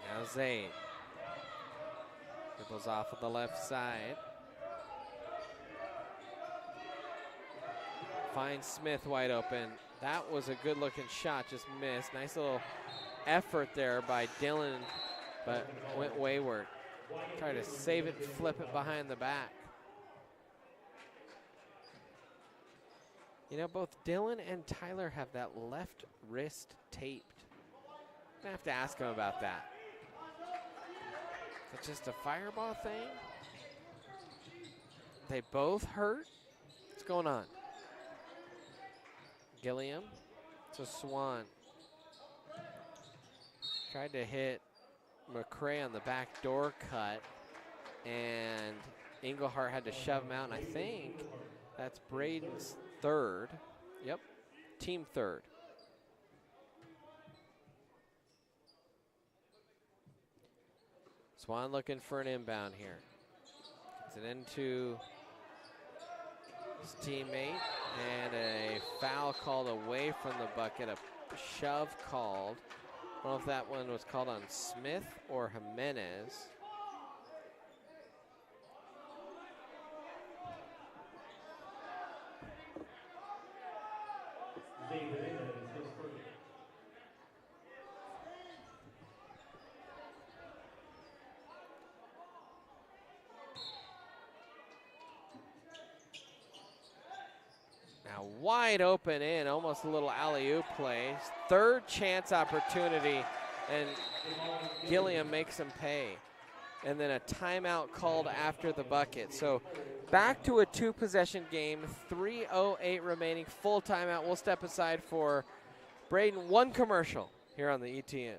S1: Now Zaid dribbles off of the left side. Finds Smith wide open. That was a good looking shot, just missed. Nice little effort there by Dylan, but went wayward. Tried to save it and flip it behind the back. You know, both Dylan and Tyler have that left wrist taped. I'm gonna have to ask him about that. Is it just a fireball thing? They both hurt? What's going on? Gilliam to Swan. Tried to hit McCray on the back door cut, and Engelhardt had to shove him out, and I think that's Braden's third. Yep, team third. Swan looking for an inbound here. Gets it into his teammate, and a foul called away from the bucket, a shove called. I don't know if that one was called on Smith or Jimenez. Wide open in, almost a little alley-oop play. Third chance opportunity, and Gilliam makes him pay. And then a timeout called after the bucket. So back to a 2-possession game, 3:08 remaining, full timeout. We'll step aside for Braden. 1 commercial here on the ETN.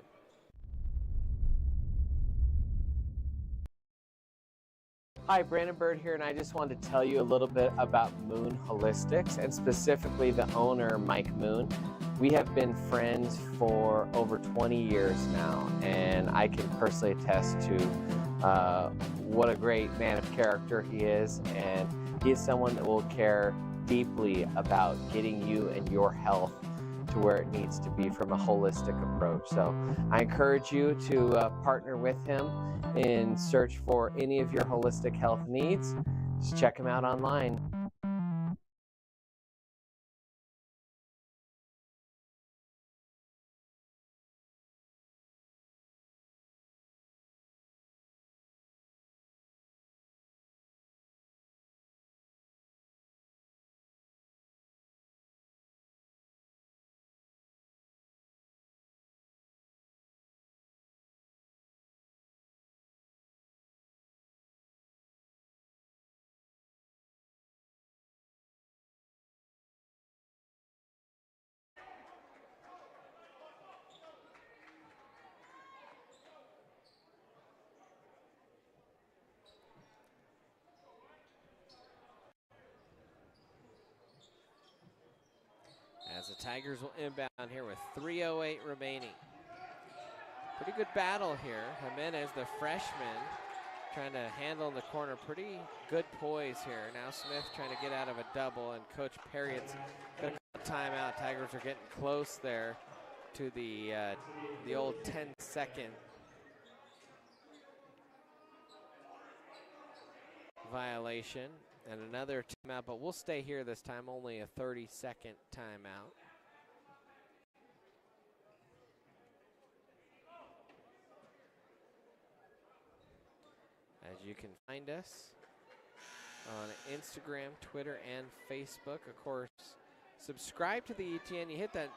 S2: Hi, Brandon Bird here, and I just wanted to tell you a little bit about Moon Holistics, and specifically the owner, Mike Moon. We have been friends for over 20 years now, and I can personally attest to what a great man of character he is, and he is someone that will care deeply about getting you and your health to where it needs to be from a holistic approach. So I encourage you to partner with him in search for any of your holistic health needs. Just check him out online.
S1: Tigers will inbound here with 3:08 remaining. Pretty good battle here. Jimenez, the freshman, trying to handle in the corner. Pretty good poise here. Now Smith trying to get out of a double, and Coach Perriot's going to call a timeout. Tigers are getting close there to the old 10-second violation. And another timeout, but we'll stay here this time, only a 30-second timeout. As you can find us on Instagram, Twitter, and Facebook. Of course, subscribe to the ETN. You hit that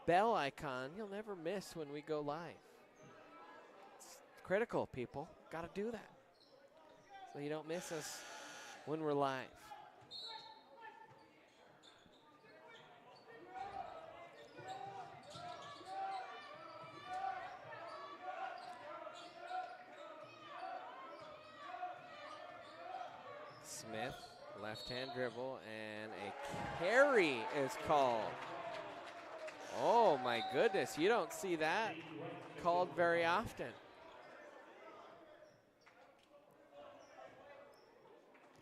S1: bell icon, you'll never miss when we go live. It's critical, people. Got to do that so you don't miss us when we're live. Smith, left-hand dribble, and a carry is called. Oh my goodness, you don't see that called very often.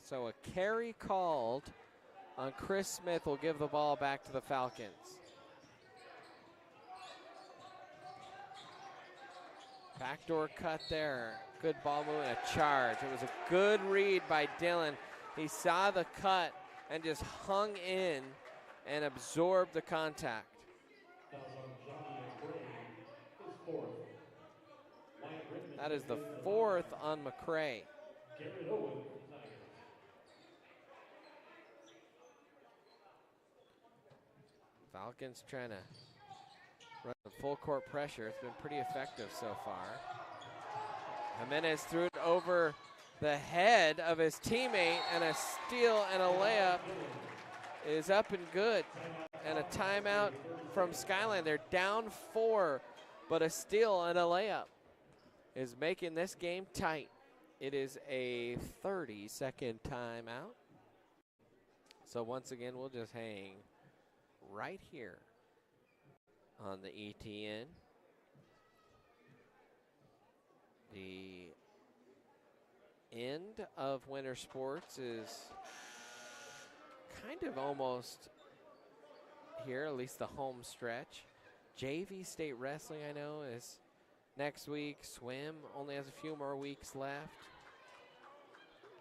S1: So a carry called on Chris Smith will give the ball back to the Falcons. Backdoor cut there. Good ball movement, a charge. It was a good read by Dylan. He saw the cut and just hung in and absorbed the contact. That is the fourth on McCray. Falcons trying to run full court pressure. It's been pretty effective so far. Jimenez threw it over the head of his teammate, and a steal and a layup is up and good. And a timeout from Skyline. They're down 4, but a steal and a layup is making this game tight. It is a 30-second timeout. So once again, we'll just hang right here on the ETN. The end of winter sports is kind of almost here, at least the home stretch. JV State Wrestling, I know, is next week. Swim only has a few more weeks left.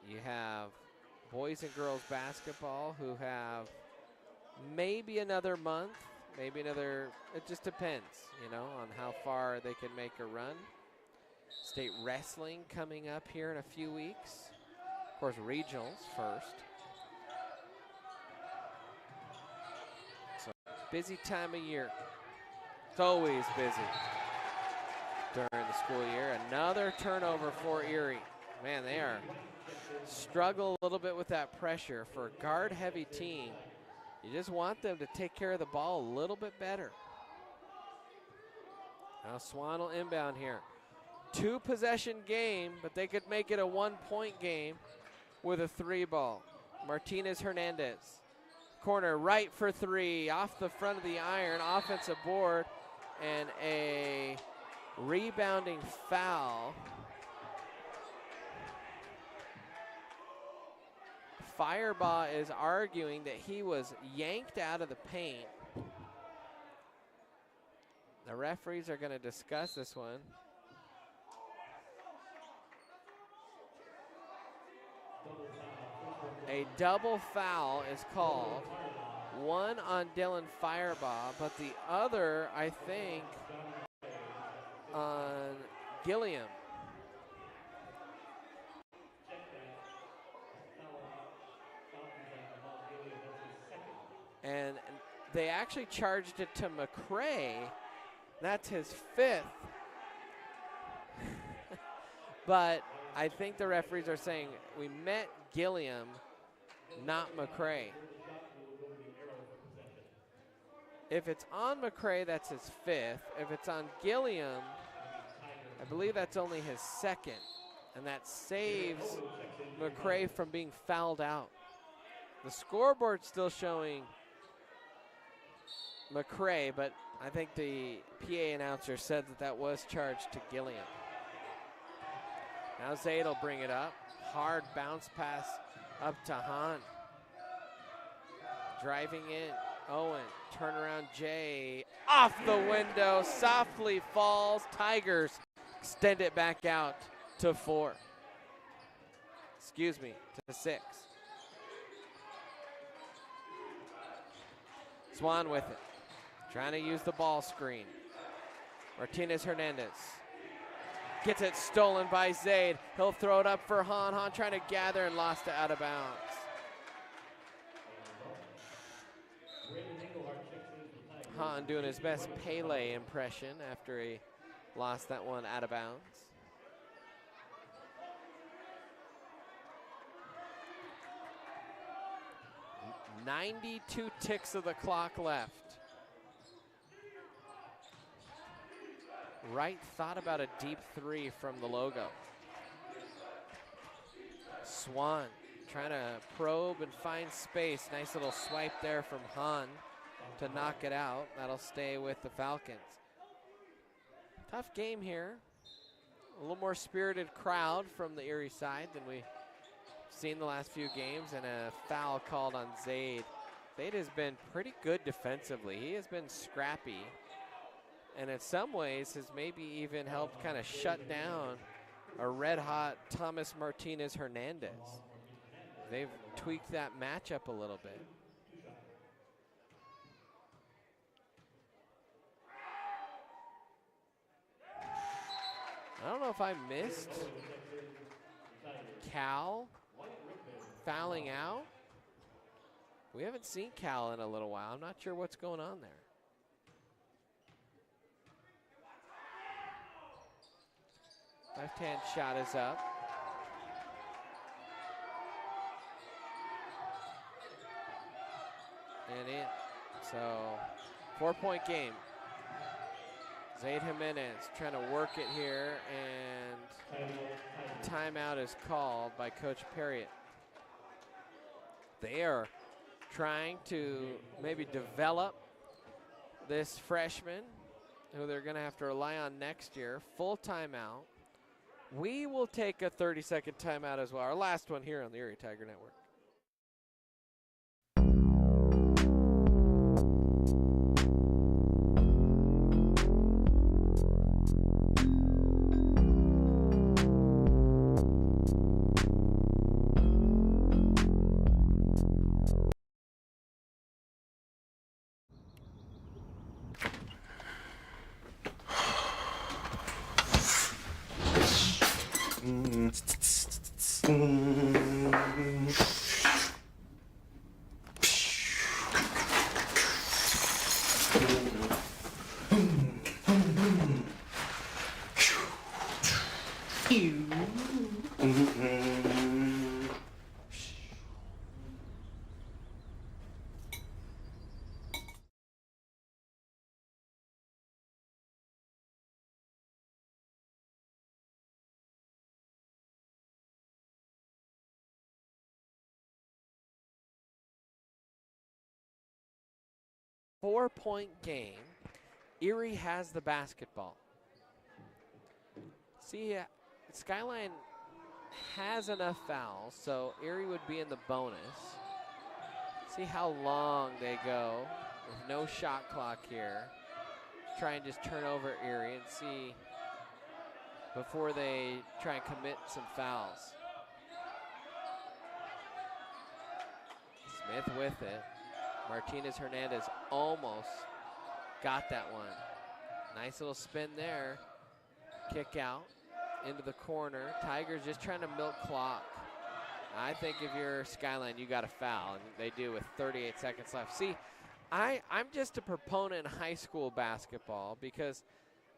S1: You have boys and girls basketball who have maybe another month, maybe another, it just depends, you know, on how far they can make a run. State wrestling coming up here in a few weeks. Of course, regionals first. So busy time of year. It's always busy during the school year. Another turnover for Erie. Man, they are struggle a little bit with that pressure. For a guard-heavy team, you just want them to take care of the ball a little bit better. Now Swan will inbound here. 2-possession game, but they could make it a 1-point game with a 3 ball. Martinez Hernandez. Corner right for 3, off the front of the iron, offensive board, and a rebounding foul. Firebaugh is arguing that he was yanked out of the paint. The referees are going to discuss this one. A double foul is called. One on Dylan Firebaugh, but the other, I think, on Gilliam. And they actually charged it to McCray. That's his 5th. But I think the referees are saying we met Gilliam, not McCray. If it's on McCray, that's his 5th. If it's on Gilliam, I believe that's only his 2nd. And that saves McCray from being fouled out. The scoreboard's still showing McCray, but I think the PA announcer said that that was charged to Gilliam. Now Zaid will bring it up. Hard bounce pass up to Hahn. Driving in, Owen, turnaround Jay, off the window, softly falls. Tigers extend it back out to 4. Excuse me, to 6. Swan with it, trying to use the ball screen. Martinez Hernandez gets it stolen by Zaid. He'll throw it up for Hahn. Hahn trying to gather and lost it out of bounds. Hahn doing his best Pele impression after he lost that one out of bounds. .92 ticks of the clock left. Wright thought about a deep 3 from the logo. Swan trying to probe and find space. Nice little swipe there from Hahn to knock it out. That'll stay with the Falcons. Tough game here. A little more spirited crowd from the Erie side than we've seen the last few games, and a foul called on Zaid. Zaid has been pretty good defensively. He has been scrappy, and in some ways has maybe even helped kind of shut down a red-hot Thomas Martinez Hernandez. They've tweaked that matchup a little bit. I don't know if I missed Cal fouling out. We haven't seen Cal in a little while. I'm not sure what's going on there. Left-hand shot is up. And in. So, 4-point game. Zaid Jimenez trying to work it here, and timeout is called by Coach Perriott. They are trying to maybe develop this freshman who they're going to have to rely on next year. Full timeout. We will take a 30-second timeout as well. Our last one here on the Erie Tiger Network. Four-point game. Erie has the basketball. See, Skyline has enough fouls, so Erie would be in the bonus. See how long they go with no shot clock here. Try and just turn over Erie and see before they try and commit some fouls. Smith with it. Martinez Hernandez almost got that one. Nice little spin there. Kick out into the corner. Tigers just trying to milk clock. I think if you're Skyline, you got a foul, and they do with 38 seconds left. See, I'm just a proponent in high school basketball because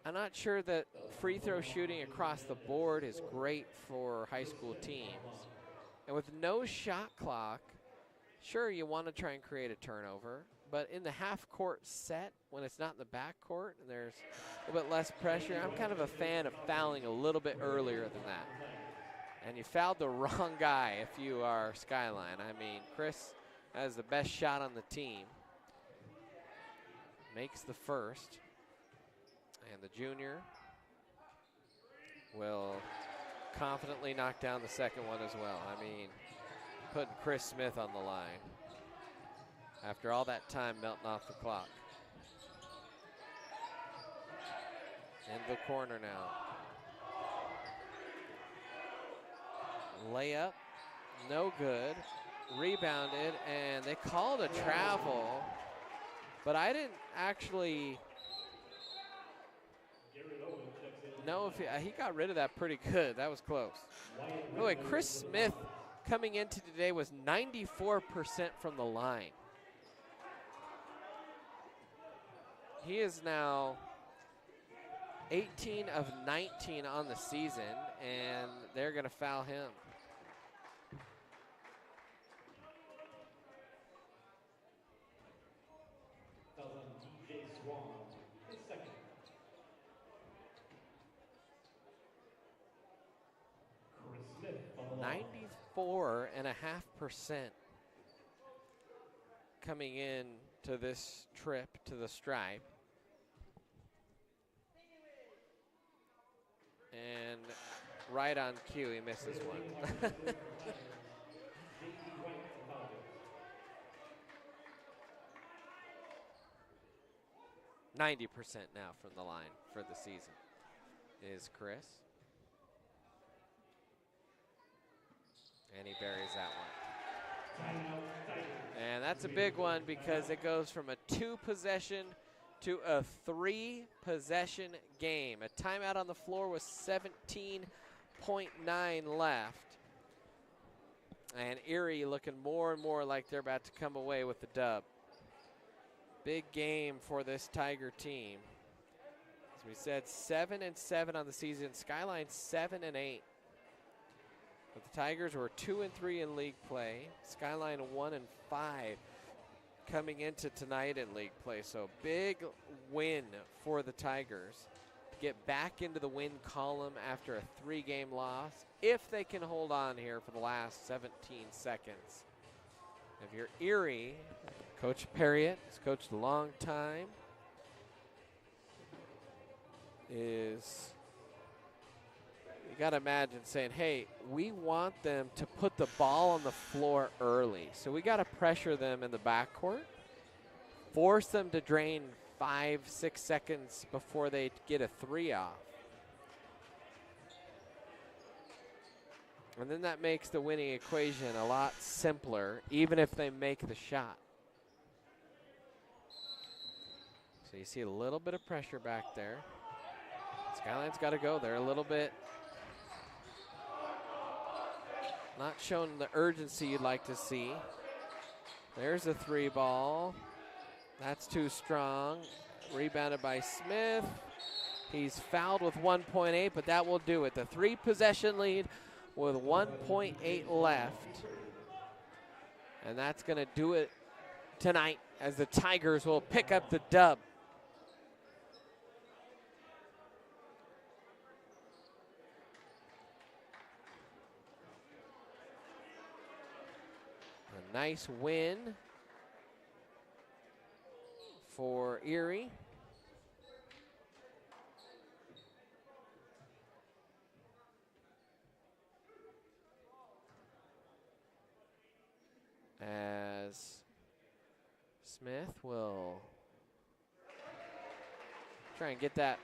S1: I'm not sure that free throw shooting across the board is great for high school teams. And with no shot clock, sure, you want to try and create a turnover, but in the half-court set, when it's not in the backcourt and there's a little bit less pressure, I'm kind of a fan of fouling a little bit earlier than that. And you fouled the wrong guy if you are Skyline. I mean, Chris has the best shot on the team. makes the first. And the junior will confidently knock down the second one as well. I mean, putting Chris Smith on the line after all that time melting off the clock. In the corner now. Layup, no good. Rebounded, and they called a travel, but I didn't actually know if he got rid of that pretty good. That was close. By the way, Chris Smith coming into today was 94% from the line. He is now 18 of 19 on the season, and they're going to foul him.
S4: Fouls on DJ Swan, his second. Chris Smith on the line.
S1: 94.5% coming in to this trip to the stripe. And right on cue, he misses one. 90% now from the line for the season is Chris. And he buries that one. And that's a big one because it goes from a 2-possession to a 3-possession game. A timeout on the floor with 17.9 left. And Erie looking more and more like they're about to come away with the dub. Big game for this Tiger team. As we said, 7-7 on the season. Skyline 7-8. But the Tigers were 2-3 in league play. Skyline 1-5 coming into tonight in league play. So big win for the Tigers to get back into the win column after a 3-game loss, if they can hold on here for the last 17 seconds. If you're Erie, Coach Perriott has coached a long time, is, you got to imagine saying, hey, we want them to put the ball on the floor early. So we got to pressure them in the backcourt, force them to drain 5-6 seconds before they get a 3 off. And then that makes the winning equation a lot simpler, even if they make the shot. So you see a little bit of pressure back there. Skyline's got to go there a little bit. Not showing the urgency you'd like to see. There's a 3 ball. That's too strong. Rebounded by Smith. He's fouled with 1.8, but that will do it. The 3-possession lead with 1.8 left. And that's going to do it tonight as the Tigers will pick up the dub. A nice win for Erie. As Smith will try and get that.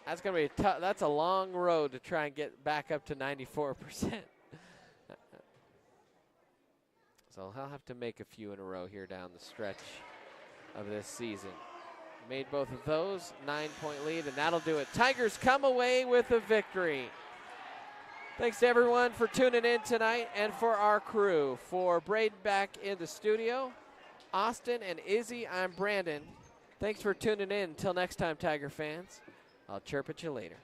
S1: That's going to be tough. That's a long road to try and get back up to 94%. So he'll have to make a few in a row here down the stretch of this season. Made both of those, 9-point lead, and that'll do it. Tigers come away with a victory. Thanks to everyone for tuning in tonight and for our crew. For Braden back in the studio, Austin and Izzy, I'm Brandon. Thanks for tuning in. Until next time, Tiger fans, I'll chirp at you later.